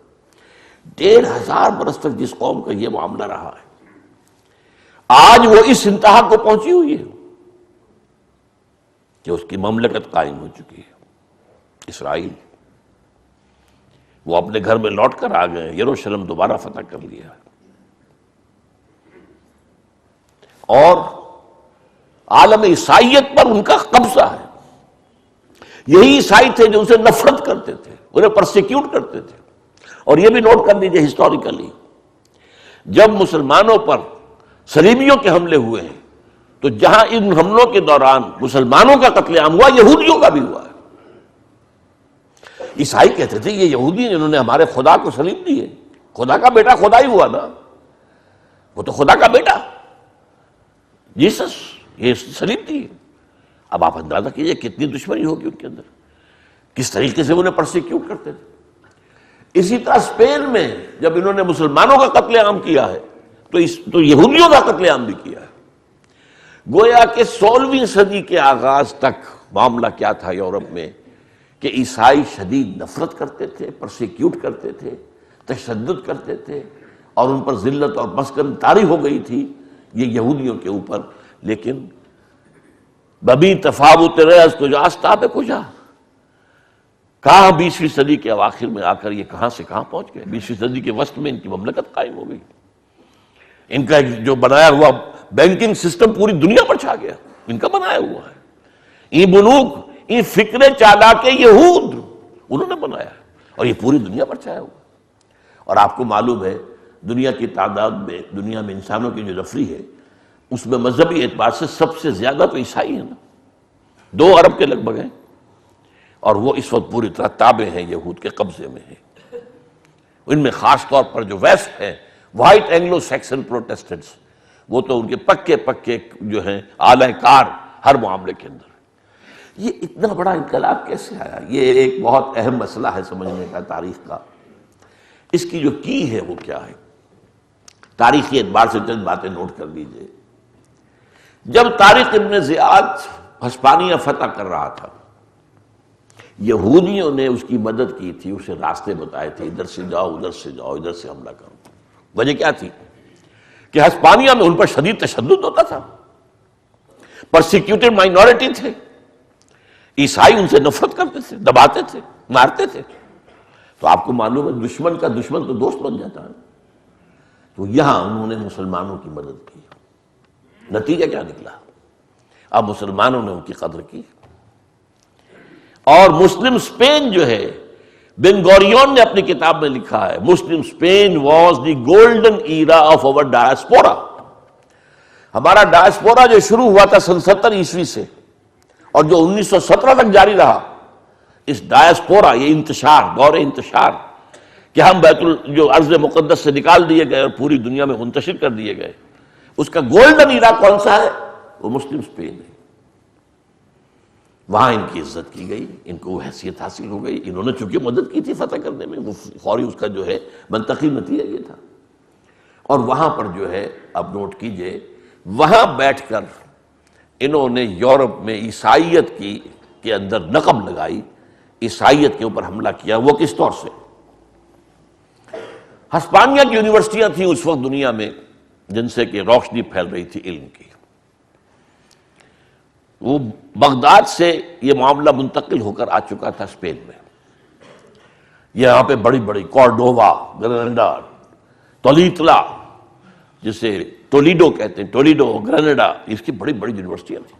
1500 برس تک جس قوم کا یہ معاملہ رہا ہے، آج وہ اس انتہا کو پہنچی ہوئی ہے کہ اس کی مملکت قائم ہو چکی ہے، اسرائیل۔ وہ اپنے گھر میں لوٹ کر آ گئے، یروشلم دوبارہ فتح کر لیا، اور عالم عیسائیت پر ان کا قبضہ ہے۔ یہی عیسائی تھے جو اسے نفرت کرتے تھے، انہیں پرسیکیوٹ کرتے تھے۔ اور یہ بھی نوٹ کر لیجیے ہسٹوریکلی، جب مسلمانوں پر صلیبیوں کے حملے ہوئے ہیں تو جہاں ان حملوں کے دوران مسلمانوں کا قتل عام ہوا، یہودیوں کا بھی ہوا ہے۔ عیسائی کہتے تھے یہ یہودی جنہوں نے ہمارے خدا کو صلیب دی ہے، خدا کا بیٹا خدا ہی ہوا نا، وہ تو خدا کا بیٹا جیسس، یہ صلیب دی ہے۔ اب آپ اندازہ کیجئے کتنی دشمنی ہوگی ان کے اندر، کس طریقے سے انہیں پرسیکیوٹ کرتے تھے۔ اسی طرح اسپین میں جب انہوں نے مسلمانوں کا قتل عام کیا ہے تو یہودیوں کا قتل عام بھی کیا ہے۔ گویا کہ 16ویں صدی کے آغاز تک معاملہ کیا تھا یورپ میں کہ عیسائی شدید نفرت کرتے تھے، پرسیکیوٹ کرتے تھے، تشدد کرتے تھے، اور ان پر ذلت اور مسکن طاری ہو گئی تھی یہ یہودیوں کے اوپر۔ لیکن ببی تفاوت رأس کجا آستاب کجا، کہاں 20ویں صدی کے اواخر میں آ کر یہ کہاں سے کہاں پہنچ گئے۔ 20ویں صدی کے وسط میں ان کی مملکت قائم ہو گئی، ان کا جو بنایا ہوا بینکنگ سسٹم پوری دنیا پر چھا گیا، ان کا بنایا ہوا ہے۔ یہ بلوغ، یہ فکر چالاک یہود انہوں نے بنایا ہے، اور یہ پوری دنیا پر چھایا ہوا۔ اور آپ کو معلوم ہے دنیا کی تعداد میں، دنیا میں انسانوں کی جو نفری ہے، اس میں مذہبی اعتبار سے سب سے زیادہ تو عیسائی ہیں نا، 2 ارب کے لگ بھگ ہیں، اور وہ اس وقت پوری طرح تابع ہیں، یہود کے قبضے میں ہیں۔ ان میں خاص طور پر جو ویسٹ ہیں، وائٹ اینگلو سیکسن پروٹیسٹنٹس، وہ تو ان کے پکے پکے جو ہیں اعلی کار ہر معاملے کے اندر۔ یہ اتنا بڑا انقلاب کیسے آیا؟ یہ ایک بہت اہم مسئلہ ہے سمجھنے کا تاریخ کا۔ اس کی جو کی ہے وہ کیا ہے؟ تاریخی اعتبار سے چند باتیں نوٹ کر لیجئے۔ جب طارق ابن زیاد ہسپانیہ فتح کر رہا تھا، یہودیوں نے اس کی مدد کی تھی، اسے راستے بتائے تھے، ادھر سے جاؤ، ادھر سے جاؤ، ادھر سے حملہ کرو۔ وجہ کیا تھی کہ ہسپانیہ میں ان پر شدید تشدد ہوتا تھا، پرسیکیوٹڈ مائنورٹی تھے، عیسائی ان سے نفرت کرتے تھے، دباتے تھے، مارتے تھے۔ تو آپ کو معلوم ہے دشمن کا دشمن تو دوست بن جاتا ہے۔ تو یہاں انہوں نے مسلمانوں کی مدد کی، نتیجہ کیا نکلا؟ اب مسلمانوں نے ان کی قدر کی، اور مسلم اسپین جو ہے، بن گوریون نے اپنی کتاب میں لکھا ہے، مسلم Spain was the golden era of our diaspora. ہمارا ڈائسپورا جو شروع ہوا تھا سن 70 عیسوی سے، اور جو 1917 تک جاری رہا، اس ڈائسپورا، یہ انتشار، دور انتشار، کہ ہم جو ارض مقدس سے نکال دیے گئے اور پوری دنیا میں منتشر کر دیے گئے، اس کا گولڈن ایرا کون سا ہے؟ وہ مسلم اسپین ہے۔ وہاں ان کی عزت کی گئی، ان کو وہ حیثیت حاصل ہو گئی، انہوں نے چونکہ مدد کی تھی فتح کرنے میں، وہ فوری اس کا جو ہے منطقی نتیجہ یہ تھا۔ اور وہاں پر جو ہے اب نوٹ کیجئے، وہاں بیٹھ کر انہوں نے یورپ میں عیسائیت کے اندر نقب لگائی، عیسائیت کے اوپر حملہ کیا۔ وہ کس طور سے؟ ہسپانیہ کی یونیورسٹیاں تھیں اس وقت دنیا میں جن سے کہ روشنی پھیل رہی تھی علم کی، وہ بغداد سے یہ معاملہ منتقل ہو کر آ چکا تھا اسپین میں۔ یہاں پہ بڑی بڑی کورڈووا، گرناڈا، تولیتلا، جسے ٹولیڈو کہتے ہیں، ٹولیڈو، گرناڈا، اس کی بڑی بڑی یونیورسٹیاں تھیں۔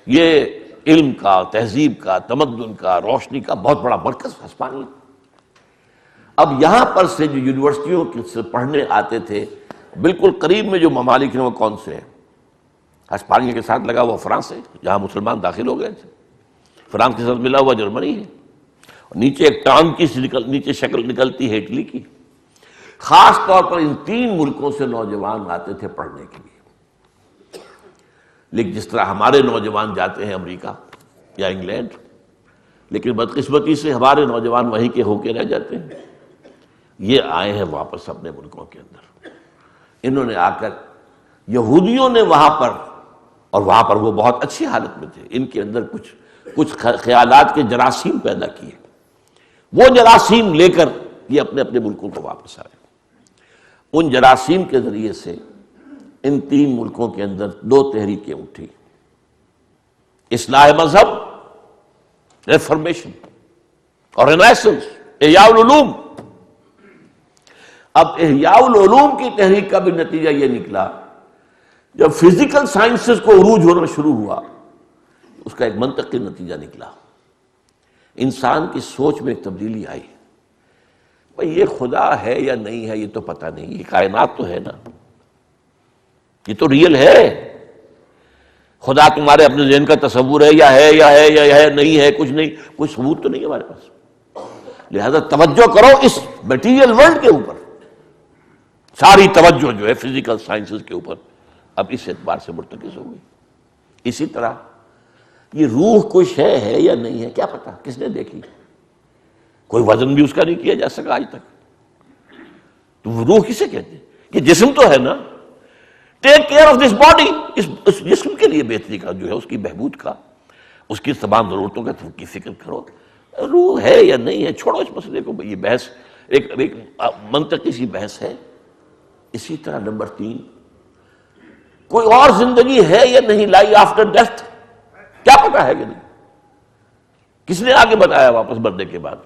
یہ علم کا، تہذیب کا، تمدن کا، روشنی کا بہت بڑا مرکز ہسپانیہ۔ اب یہاں پر سے جو یونیورسٹیوں سے پڑھنے آتے تھے، بالکل قریب میں جو ممالک ہیں وہ کون سے ہیں؟ ہسپانیہ کے ساتھ لگا ہوا فرانس ہے، جہاں مسلمان داخل ہو گئے تھے۔ فرانس کے ساتھ ملا ہوا جرمنی ہے، اور نیچے ایک ٹانگ کی نیچے شکل نکلتی ہے اٹلی کی۔ خاص طور پر ان تین ملکوں سے نوجوان آتے تھے پڑھنے کے لیے، لیکن جس طرح ہمارے نوجوان جاتے ہیں امریکہ یا انگلینڈ، لیکن بدقسمتی سے ہمارے نوجوان وہیں کے ہو کے رہ جاتے ہیں۔ یہ آئے ہیں واپس اپنے ملکوں کے اندر، انہوں نے آ کر یہودیوں نے وہاں پر، اور وہاں پر وہ بہت اچھی حالت میں تھے، ان کے اندر کچھ خیالات کے جراثیم پیدا کیے، وہ جراثیم لے کر یہ اپنے اپنے ملکوں کو واپس آئے۔ ان جراثیم کے ذریعے سے ان تین ملکوں کے اندر دو تحریکیں اٹھی، اصلاح مذہب، ریفارمیشن، اور رینیسنس، احیاء العلوم۔ اب احیاء العلوم کی تحریک کا بھی نتیجہ یہ نکلا، جب فزیکل سائنسز کو عروج ہونا شروع ہوا، اس کا ایک منطقی نتیجہ نکلا، انسان کی سوچ میں ایک تبدیلی آئی۔ بھئی یہ خدا ہے یا نہیں ہے یہ تو پتہ نہیں، یہ کائنات تو ہے نا، یہ تو ریئل ہے۔ خدا تمہارے اپنے ذہن کا تصور ہے یا نہیں ہے، کچھ نہیں، کوئی ثبوت تو نہیں ہے ہمارے پاس۔ لہذا توجہ کرو اس میٹیریل ورلڈ کے اوپر، ساری توجہ جو ہے فزیکل سائنسز کے اوپر اب اس اعتبار سے مرتکز ہو گئی۔ اسی طرح یہ روح کچھ ہے یا نہیں ہے، کیا پتا، کس نے دیکھی؟ کوئی وزن بھی اس کا نہیں کیا جا سکا آج تک۔ تو وہ روح کسے کہتے ہیں؟ یہ جسم تو ہے نا، take care of this body, اس جسم کے لیے بہتری کا جو ہے، اس کی بہبود کا، اس کی تمام ضرورتوں کی فکر کرو۔ روح ہے یا نہیں ہے، چھوڑو اس مسئلے کو، یہ بحث ایک منطقی سی بحث ہے۔ اسی طرح نمبر 3، کوئی اور زندگی ہے یا نہیں، لائی آفٹر ڈیتھ، کیا پتا ہے کہ نہیں؟ کس نے آگے بتایا واپس مرنے کے بعد؟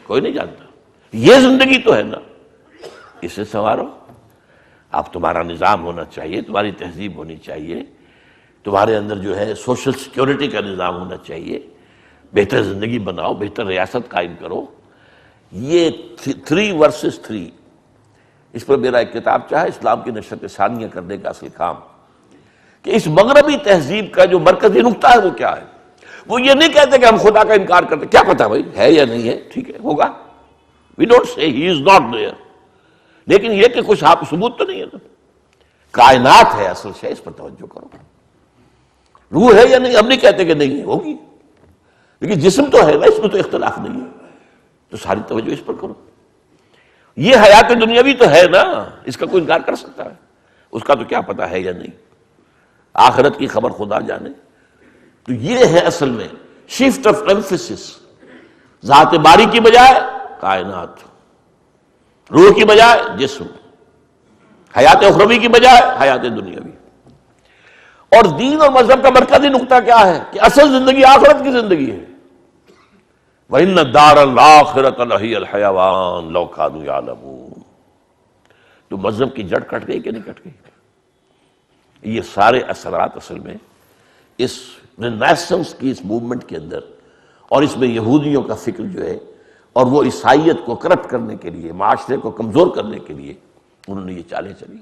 کوئی نہیں جانتا۔ یہ زندگی تو ہے نا، اسے سنوارو۔ اب تمہارا نظام ہونا چاہیے، تمہاری تہذیب ہونی چاہیے، تمہارے اندر جو ہے سوشل سیکیورٹی کا نظام ہونا چاہیے، بہتر زندگی بناؤ، بہتر ریاست قائم کرو۔ یہ 3 versus 3، اس پر میرا ایک کتاب چاہے اسلام کی نشرت ثانیہ کرنے کا اصل کام، کہ اس مغربی تہذیب کا جو مرکزی نقطہ ہے وہ کیا ہے۔ وہ یہ نہیں کہتے کہ ہم خدا کا انکار کرتے، کیا پتا بھائی ہے یا نہیں ہے، ٹھیک ہے ہوگا، we don't say he is not their, لیکن یہ کہ کچھ آپ ثبوت تو نہیں ہے نا۔ کائنات ہے اصل شے، اس پر توجہ کرو۔ روح ہے یا نہیں، ہم نہیں کہتے کہ نہیں ہے، ہوگی، لیکن جسم تو ہے نا، اس میں تو اختلاف نہیں ہے، تو ساری توجہ اس پر کرو۔ یہ حیات دنیاوی تو ہے نا، اس کا کوئی انکار کر سکتا ہے؟ اس کا تو کیا پتا ہے یا نہیں، آخرت کی خبر خدا جانے۔ تو یہ ہے اصل میں شفٹ آف ایمفیسس، ذات باری کی بجائے کائنات، روح کی بجائے جسم، حیات اخروی کی بجائے حیات دنیاوی۔ اور دین اور مذہب کا مرکزی نقطہ کیا ہے کہ اصل زندگی آخرت کی زندگی ہے۔ وَإِنَّ الدَّارَ الْآخِرَةَ لَهِيَ الْحَيَوَانُ لَوْ كَانُوا يَعْلَمُونَ۔ تو مذہب کی جڑ کٹ گئی کہ نہیں کٹ گئی؟ یہ سارے اثرات اصل میں اس رینیسنس کی اس موومنٹ کے اندر، اور اس میں یہودیوں کا فکر جو ہے، اور وہ عیسائیت کو کرپٹ کرنے کے لیے، معاشرے کو کمزور کرنے کے لیے انہوں نے یہ چالیں چلی۔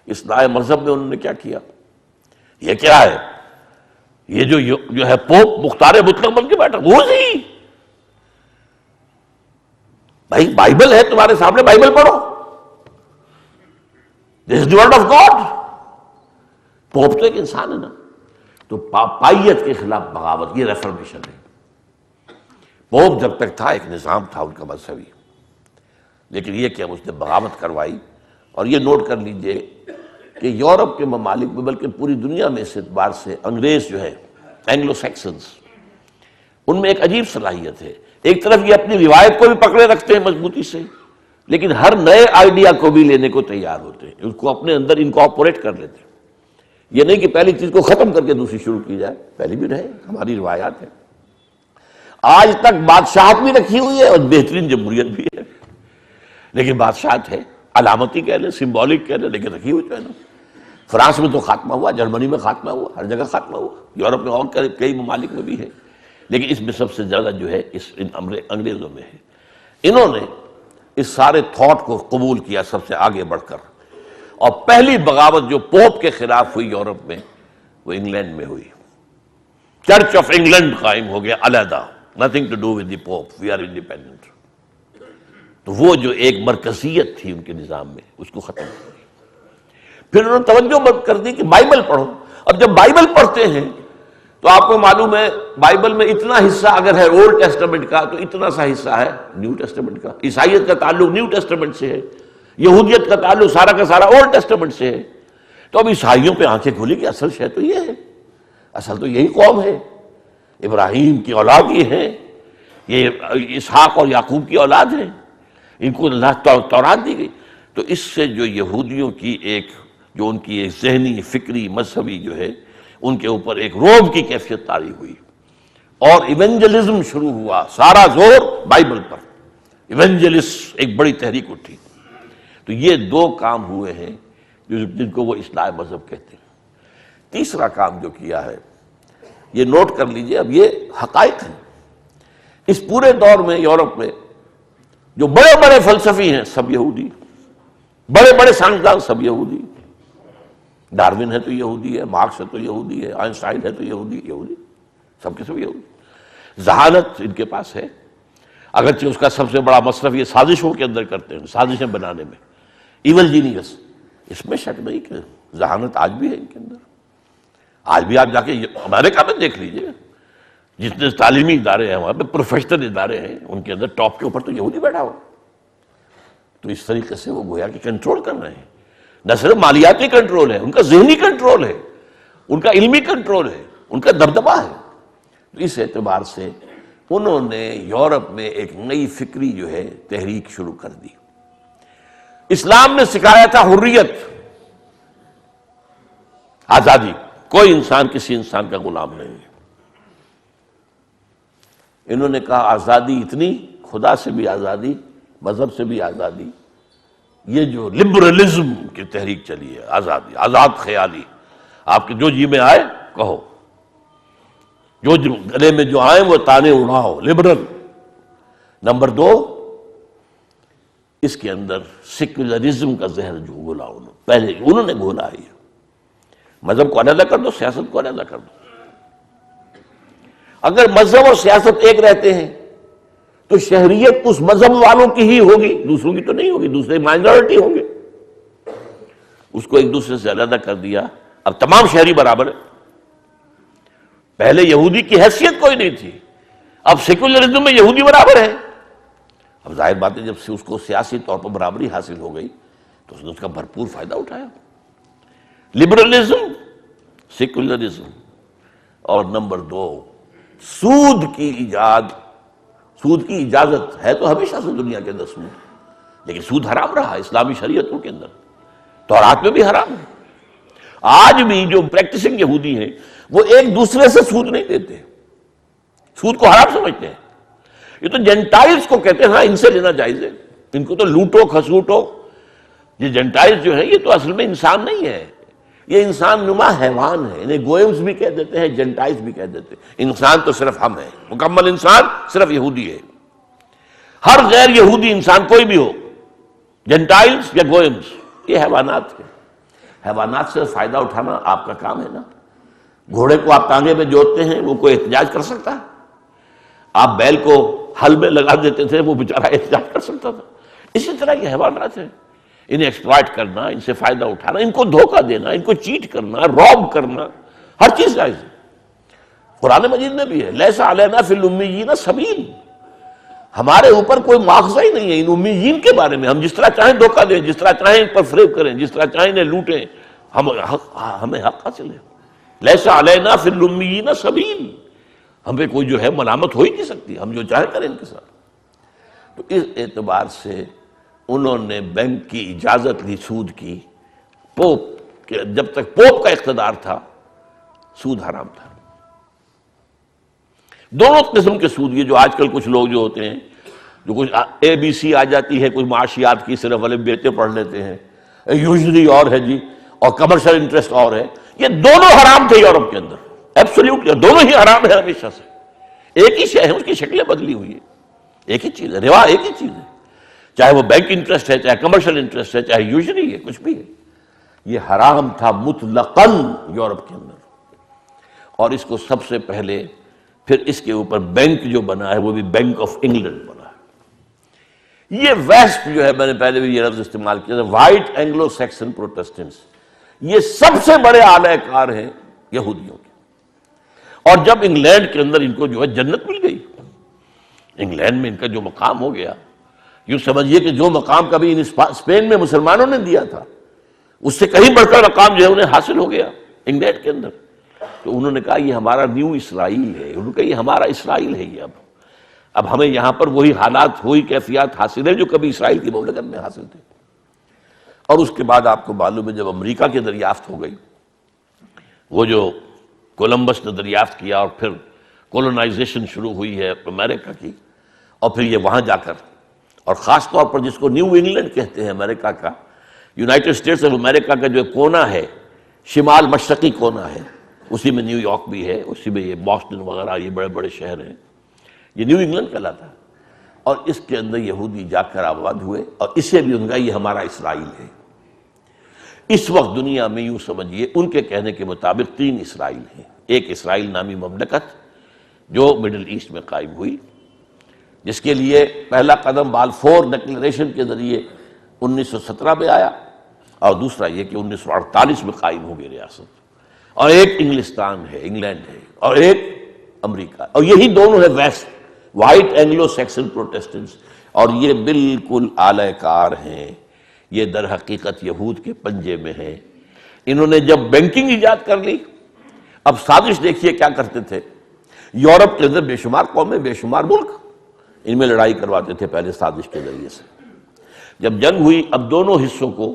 اصلاح مذہب میں انہوں نے کیا کیا؟ یہ کیا ہے؟ یہ جو ہے پوپ مختار مطلق بن کے بیٹھا، وہ ہی بھائی بائبل ہے تمہارے سامنے، بائبل پڑھو، this is the word of God. Pope تو ایک انسان ہے نا۔ تو پاپائیت کے خلاف بغاوت، یہ ریفارمیشن ہے۔ پوپ جب تک تھا ایک نظام تھا ان کا مذہبی، لیکن یہ کہ اس نے بغاوت کروائی۔ اور یہ نوٹ کر لیجئے کہ یورپ کے ممالک میں بلکہ پوری دنیا میں اس اعتبار سے انگریز جو ہے، اینگلو سیکسنز، ان میں ایک عجیب صلاحیت ہے۔ ایک طرف یہ اپنی روایت کو بھی پکڑے رکھتے ہیں مضبوطی سے، لیکن ہر نئے آئیڈیا کو بھی لینے کو تیار ہوتے ہیں، اس کو اپنے اندر انکارپوریٹ کر لیتے ہیں۔ یہ نہیں کہ پہلی چیز کو ختم کر کے دوسری شروع کی جائے، پہلی بھی رہے، ہماری روایات ہیں۔ آج تک بادشاہت بھی رکھی ہوئی ہے اور بہترین جمہوریت بھی ہے، لیکن بادشاہت ہے، علامتی کہہ لیں، سمبولک کہہ لیں، لیکن رکھی ہوئی جو ہے نا۔ فرانس میں تو خاتمہ ہوا، جرمنی میں خاتمہ ہوا، ہر جگہ خاتمہ ہوا، یورپ میں اور کئی ممالک میں بھی ہے، لیکن اس میں سب سے زیادہ جو ہے ان انگریزوں میں ہے۔ انہوں نے اس سارے تھاٹ کو قبول کیا سب سے آگے بڑھ کر، اور پہلی بغاوت جو پوپ کے خلاف ہوئی یورپ میں، وہ انگلینڈ میں ہوئی۔ چرچ آف انگلینڈ قائم ہو گیا علیحدہ، nothing to do with the Pope, we are independent۔ تو وہ جو ایک مرکزیت تھی ان کے نظام میں، اس کو ختم کر دی۔ پھر انہوں نے توجہ کر دی کہ بائبل پڑھو۔ اب جب بائبل پڑھتے ہیں تو آپ کو معلوم ہے بائبل میں اتنا حصہ اگر ہے اولڈ ٹیسٹمنٹ کا تو اتنا سا حصہ ہے نیو ٹیسٹمنٹ کا۔ عیسائیت کا تعلق نیو ٹیسٹمنٹ سے ہے، یہودیت کا تعلق سارا کا سارا اولڈ ٹیسٹمنٹ سے ہے۔ تو اب عیسائیوں پہ آنکھیں کھلی کہ اصل شے تو یہ ہے، اصل تو یہی قوم ہے، ابراہیم کی اولاد یہ ہے، یہ اسحاق اور یعقوب کی اولاد ہے، ان کو اللہ تورات دی گئی۔ تو اس سے جو یہودیوں کی ایک جو ان کی ایک ذہنی، فکری، مذہبی جو ہے ان کے اوپر ایک روب کی کیفیت طاری ہوئی، اور ایونجلزم شروع ہوا، سارا زور بائبل پر، ایونجلسٹ ایک بڑی تحریک اٹھی۔ تو یہ دو کام ہوئے ہیں جن کو وہ اصلاح مذہب کہتے ہیں۔ تیسرا کام جو کیا ہے، یہ نوٹ کر لیجئے، اب یہ حقائق ہیں۔ اس پورے دور میں یورپ میں جو بڑے بڑے فلسفی ہیں سب یہودی، بڑے بڑے سائنسدان سب یہودی، ڈارون ہے تو یہودی ہے، مارکس ہے تو یہودی ہے، آئنسٹائن ہے تو یہودی، سب کے سب یہودی۔ ذہانت ان کے پاس ہے، اگرچہ اس کا سب سے بڑا مصرف یہ سازشوں کے اندر کرتے ہیں، سازشیں بنانے میں، ایول جینیس، اس میں شک نہیں کہ ذہانت آج بھی ہے ان کے اندر۔ آج بھی آپ جا کے امریکہ میں دیکھ لیجئے، جتنے تعلیمی ادارے ہیں وہاں پہ، پروفیشنل ادارے ہیں، ان کے اندر ٹاپ کے اوپر تو یہودی بیٹھا ہوا۔ تو اس طریقے سے وہ گویا کہ کنٹرول کر رہے ہیں، نہ صرف مالیاتی کنٹرول ہے، ان کا ذہنی کنٹرول ہے، ان کا علمی کنٹرول ہے، ان کا دبدبہ ہے۔ تو اس اعتبار سے انہوں نے یورپ میں ایک نئی فکری جو ہے تحریک شروع کر دی۔ اسلام نے سکھایا تھا حریت، آزادی، کوئی انسان کسی انسان کا غلام نہیں ہے۔ انہوں نے کہا آزادی اتنی، خدا سے بھی آزادی، مذہب سے بھی آزادی۔ یہ جو لبرلزم کی تحریک چلی ہے، آزادی، آزاد خیالی، آپ کے جو جی میں آئے کہو، جو گلے میں جو آئے وہ تانے اڑاؤ، لبرل۔ نمبر دو، اس کے اندر سیکولرزم کا زہر جو گھولا پہلے انہوں نے گھولا ہے۔ مذہب کو علیحدہ کر دو، سیاست کو علیحدہ کر دو۔ اگر مذہب اور سیاست ایک رہتے ہیں تو شہریت اس مذہب والوں کی ہی ہوگی، دوسروں کی تو نہیں ہوگی، دوسرے مائنورٹی ہوں گے۔ اس کو ایک دوسرے سے علیحدہ کر دیا، اب تمام شہری برابر ہے۔ پہلے یہودی کی حیثیت کوئی نہیں تھی، اب سیکولرزم میں یہودی برابر ہے۔ اب ظاہر بات ہے جب سے اس کو سیاسی طور پر برابری حاصل ہو گئی تو اس نے اس کا بھرپور فائدہ اٹھایا۔ لبرلزم، سیکولرزم، اور نمبر دو، سود کی ایجاد، سود کی اجازت ہے تو ہمیشہ سے دنیا کے اندر سود، لیکن سود حرام رہا اسلامی شریعتوں کے اندر، تورات میں بھی حرام ہے۔ آج بھی جو پریکٹسنگ یہودی ہیں وہ ایک دوسرے سے سود نہیں دیتے، سود کو حرام سمجھتے ہیں۔ یہ تو جینٹائلز کو کہتے ہیں ہاں ان سے لینا جائز ہے، ان کو تو لوٹو کھسوٹو۔ یہ جینٹائلز جو ہیں یہ تو اصل میں انسان نہیں ہے، یہ انسان نما حیوان ہے، انہیں گوئمز بھی کہہ دیتے ہیں، جینٹائلز بھی کہہ دیتے ہیں۔ انسان تو صرف ہم ہیں، مکمل انسان صرف یہودی ہے۔ ہر غیر یہودی انسان کوئی بھی ہو، جینٹائلز یا گوئمز، یہ حیوانات ہیں۔ حیوانات سے فائدہ اٹھانا آپ کا کام ہے نا۔ گھوڑے کو آپ ٹانگے میں جوتتے ہیں، وہ کوئی احتجاج کر سکتا ہے؟ آپ بیل کو حل میں لگا دیتے تھے وہ بیچارہ احتجاج کر سکتا تھا. اسی طرح یہ حیوانات ہیں، انہیں ایکسپلائٹ کرنا، ان سے فائدہ اٹھانا، ان کو دھوکہ دینا، ان کو چیٹ کرنا، روب کرنا، ہر چیز جائز ہے. قرآن مجید میں بھی ہے لیس علینا فی الامیین سبیل، ہمارے اوپر کوئی مواخذہ ہی نہیں ہے ان امیین کے بارے میں. ہم جس طرح چاہیں دھوکہ دیں، جس طرح چاہیں ان پر فریب کریں، جس طرح چاہیں انہیں لوٹیں، ہمیں حق حاصل ہے. لیس علینا فی الامیین سبیل، ہمیں کوئی جو ہے ملامت ہو ہی نہیں سکتی، ہم جو چاہیں کریں ان کے ساتھ. تو اس اعتبار سے انہوں نے بینک کی اجازت لی سود کی. پوپ کہ جب تک پوپ کا اقتدار تھا سود حرام تھا. دونوں قسم کے سود، یہ جو آج کل کچھ لوگ جو ہوتے ہیں جو کچھ اے بی سی آ جاتی ہے کچھ معاشیات کی، صرف والے بیٹے پڑھ لیتے ہیں، یوزلی اور ہے جی، اور کمرشل انٹرسٹ اور ہے، یہ دونوں حرام تھے یورپ کے اندر. ایبسولوٹلی دونوں ہی حرام ہے ہمیشہ سے. ایک ہی شے ہے، اس کی شکلیں بدلی ہوئی ہے، ایک ہی چیز ہے، روا ایک ہی چیز ہے. چاہے وہ بینک انٹرسٹ ہے، چاہے کمرشل انٹرسٹ ہے، چاہے یوزلی ہے، کچھ بھی ہے. یہ حرام تھا مطلقاً یورپ کے اندر. اور اس کو سب سے پہلے پھر اس کے اوپر بینک جو بنا ہے وہ بھی بینک آف انگلینڈ بنا ہے. یہ ویسٹ جو ہے، میں نے پہلے بھی یہ لفظ استعمال کیا تھا، وائٹ اینگلو سیکسن پروٹسٹنٹس، یہ سب سے بڑے اعلی کار ہیں یہودیوں کے. اور جب انگلینڈ کے اندر ان کو جو ہے جنت مل گئی، انگلینڈ میں ان کا جو مقام ہو گیا، یوں سمجھیے کہ جو مقام کبھی اسپین میں مسلمانوں نے دیا تھا اس سے کہیں بڑھ کر مقام جو ہے انہیں حاصل ہو گیا انگلینڈ کے اندر. تو انہوں نے کہا یہ ہمارا نیو اسرائیل ہے، انہوں نے کہا یہ ہمارا اسرائیل ہے. یہ اب ہمیں یہاں پر وہی حالات، وہی کیفیات حاصل ہے جو کبھی اسرائیل کی مملکت میں حاصل تھے. اور اس کے بعد آپ کو معلوم ہے جب امریکہ کی دریافت ہو گئی، وہ جو کولمبس نے دریافت کیا اور پھر کولونائزیشن شروع ہوئی ہے امریکہ کی، اور پھر یہ وہاں جا کر، اور خاص طور پر جس کو نیو انگلینڈ کہتے ہیں امریکہ کا، یونائٹڈ اسٹیٹس آف امریکہ کا جو کونا ہے، شمال مشرقی کونا ہے، اسی میں نیو یارک بھی ہے، اسی میں یہ بoston وغیرہ یہ بڑے بڑے شہر ہیں، یہ نیو انگلینڈ کہلاتا ہے. اور اس کے اندر یہودی جا کر آباد ہوئے، اور اسے بھی ان کا یہ ہمارا اسرائیل ہے. اس وقت دنیا میں یوں سمجھیے ان کے کہنے کے مطابق 3 اسرائیل ہیں. ایک اسرائیل نامی مملکت جو مڈل ایسٹ میں قائم ہوئی، جس کے لیے پہلا قدم بالفور ڈکلریشن کے ذریعے 1917 میں آیا، اور دوسرا یہ کہ 1948 میں قائم ہو گئی ریاست. اور ایک انگلستان ہے، انگلینڈ ہے، اور ایک امریکہ، اور یہی دونوں ہے ویسٹ، وائٹ اینگلو سیکسن پروٹسٹنٹس. اور یہ بالکل اعلی کار ہیں، یہ در حقیقت یہود کے پنجے میں ہیں. انہوں نے جب بینکنگ ایجاد کر لی، اب سازش دیکھیے کیا کرتے تھے. یورپ کے اندر بے شمار قومیں، بے شمار ملک، ان میں لڑائی کرواتے تھے پہلے سازش کے ذریعے سے. جب جنگ ہوئی، اب دونوں حصوں کو،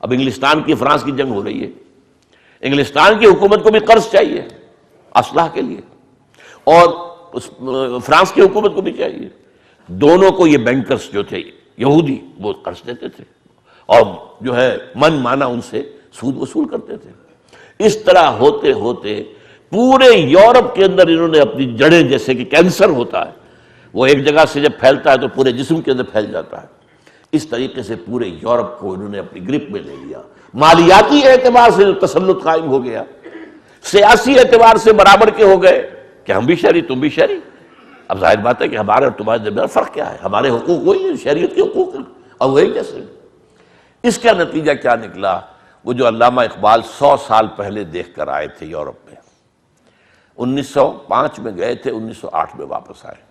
اب انگلستان کی فرانس کی جنگ ہو رہی ہے، انگلستان کی حکومت کو بھی قرض چاہیے اسلحہ کے لیے، اور فرانس کی حکومت کو بھی چاہیے. دونوں کو یہ بینکرز جو تھے یہودی وہ قرض دیتے تھے، اور جو ہے من مانا ان سے سود وصول کرتے تھے. اس طرح ہوتے ہوتے پورے یورپ کے اندر انہوں نے اپنی جڑیں، جیسے کہ کینسر ہوتا ہے وہ ایک جگہ سے جب پھیلتا ہے تو پورے جسم کے اندر پھیل جاتا ہے، اس طریقے سے پورے یورپ کو انہوں نے اپنی گرپ میں لے لیا. مالیاتی اعتبار سے جو تسلط قائم ہو گیا، سیاسی اعتبار سے برابر کے ہو گئے کہ ہم بھی شہری تم بھی شہری. اب ظاہر بات ہے کہ ہمارے اور تمہارے درمیان فرق کیا ہے، ہمارے حقوق وہی ہیں، شہریت کے حقوق ہیں اور وہی جیسے. اس کا نتیجہ کیا نکلا؟ وہ جو علامہ اقبال 100 سال پہلے دیکھ کر آئے تھے یورپ میں، 1905 میں گئے تھے، 1908 میں واپس آئے.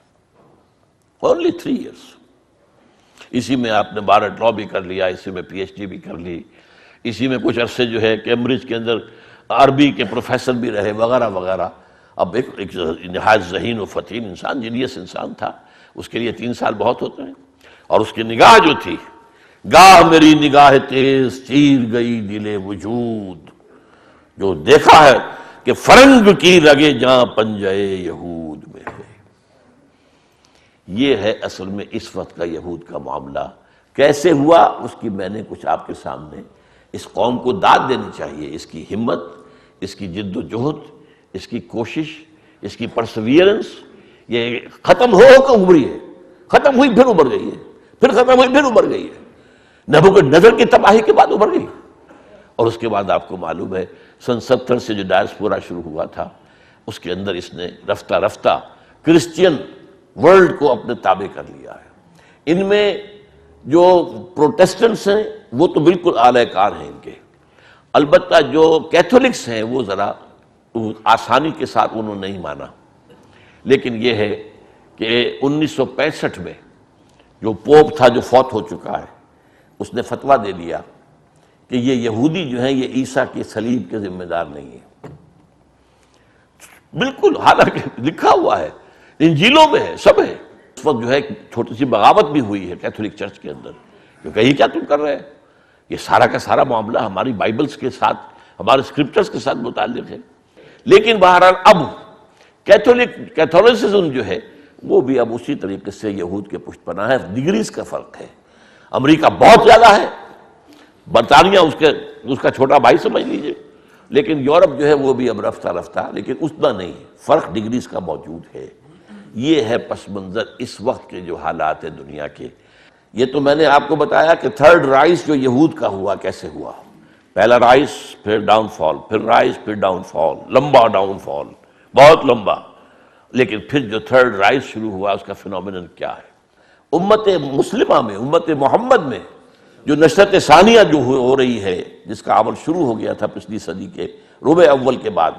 Only 3 years. اسی میں آپ نے بارٹ لا بھی کر لیا، اسی میں پی ایچ ڈی بھی کر لی، اسی میں کچھ عرصے جو ہے کیمبرج کے اندر عربی کے پروفیسر بھی رہے وغیرہ وغیرہ. اب ایک نہایت ذہین و فطین انسان، جینیس انسان تھا، اس کے لیے 3 سال بہت ہوتے ہیں. اور اس کی نگاہ جو تھی، گاہ میری نگاہ تیز چیر گئی دل وجود، جو دیکھا ہے کہ فرنگ کی رگے جاں پنجے یہود میں ہے. یہ ہے اصل میں اس وقت کا یہود کا معاملہ. کیسے ہوا اس کی میں نے کچھ آپ کے سامنے، اس قوم کو داد دینی چاہیے، اس کی ہمت، اس کی جد و جہد، اس کی کوشش، اس کی پرسویئرنس. یہ ختم ہو کر ابھری ہے، ختم ہوئی پھر ابھر گئی ہے، پھر ختم ہوئی پھر ابھر گئی ہے. نبوکدنضر کی تباہی کے بعد ابھر گئی. اور اس کے بعد آپ کو معلوم ہے سن 70 سے جو ڈائسپورا شروع ہوا تھا، اس کے اندر اس نے رفتہ رفتہ کرسچین ورلڈ کو اپنے تابع کر لیا ہے۔ ان میں جو پروٹیسٹنٹس ہیں وہ تو بالکل اعلی کار ہیں ان کے، البتہ جو کیتھولکس ہیں وہ ذرا آسانی کے ساتھ انہوں نے نہیں مانا۔ لیکن یہ ہے کہ 1965 میں جو پوپ تھا جو فوت ہو چکا ہے، اس نے فتویٰ دے دیا کہ یہ یہودی جو ہیں یہ عیسیٰ کے صلیب کے ذمہ دار نہیں ہیں، بالکل، حالانکہ لکھا ہوا ہے، انجیلوں میں ہے، سب ہے۔ اس وقت جو ہے چھوٹی سی بغاوت بھی ہوئی ہے کیتھولک چرچ کے اندر، کہ کہیں کیا تم کر رہے ہیں، یہ سارا کا سارا معاملہ ہماری بائبلز کے ساتھ، ہمارے اسکرپچرز کے ساتھ متعلق ہے۔ لیکن بہرحال اب کیتھولسزم جو ہے وہ بھی اب اسی طریقے سے یہود کے پشت پناہ ہے، ڈگریز کا فرق ہے۔ امریکہ بہت زیادہ ہے، برطانیہ اس کا چھوٹا بھائی سمجھ لیجئے، لیکن یورپ جو ہے وہ بھی اب رفتہ رفتہ، لیکن اتنا نہیں، فرق ڈگریز کا موجود ہے۔ یہ ہے پس منظر اس وقت کے جو حالات ہیں دنیا کے۔ یہ تو میں نے آپ کو بتایا کہ تھرڈ رائز جو یہود کا ہوا کیسے ہوا، پہلا رائز، پھر ڈاؤن فال، پھر رائز، پھر ڈاؤن فال، لمبا ڈاؤن فال، بہت لمبا، لیکن پھر جو تھرڈ رائز شروع ہوا اس کا فینومینن کیا ہے۔ امت مسلمہ میں، امت محمد میں جو نشرت ثانیہ جو ہو رہی ہے، جس کا عمل شروع ہو گیا تھا پچھلی صدی کے ربع اول کے بعد،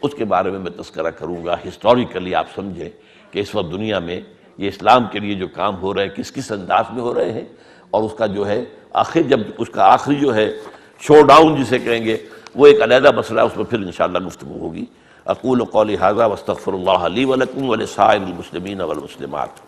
اس کے بارے میں تذکرہ کروں گا۔ ہسٹوریکلی آپ سمجھیں کہ اس وقت دنیا میں یہ اسلام کے لیے جو کام ہو رہے ہیں کس کس انداز میں ہو رہے ہیں، اور اس کا جو ہے آخر جب اس کا آخری جو ہے شو ڈاؤن جسے کہیں گے وہ ایک علیحدہ مسئلہ ہے، اس میں پھر انشاءاللہ گفتگو ہوگی۔ اقول قولی ھذا واستغفر اللہ لی ولکم ولسائر المسلمین والمسلمات۔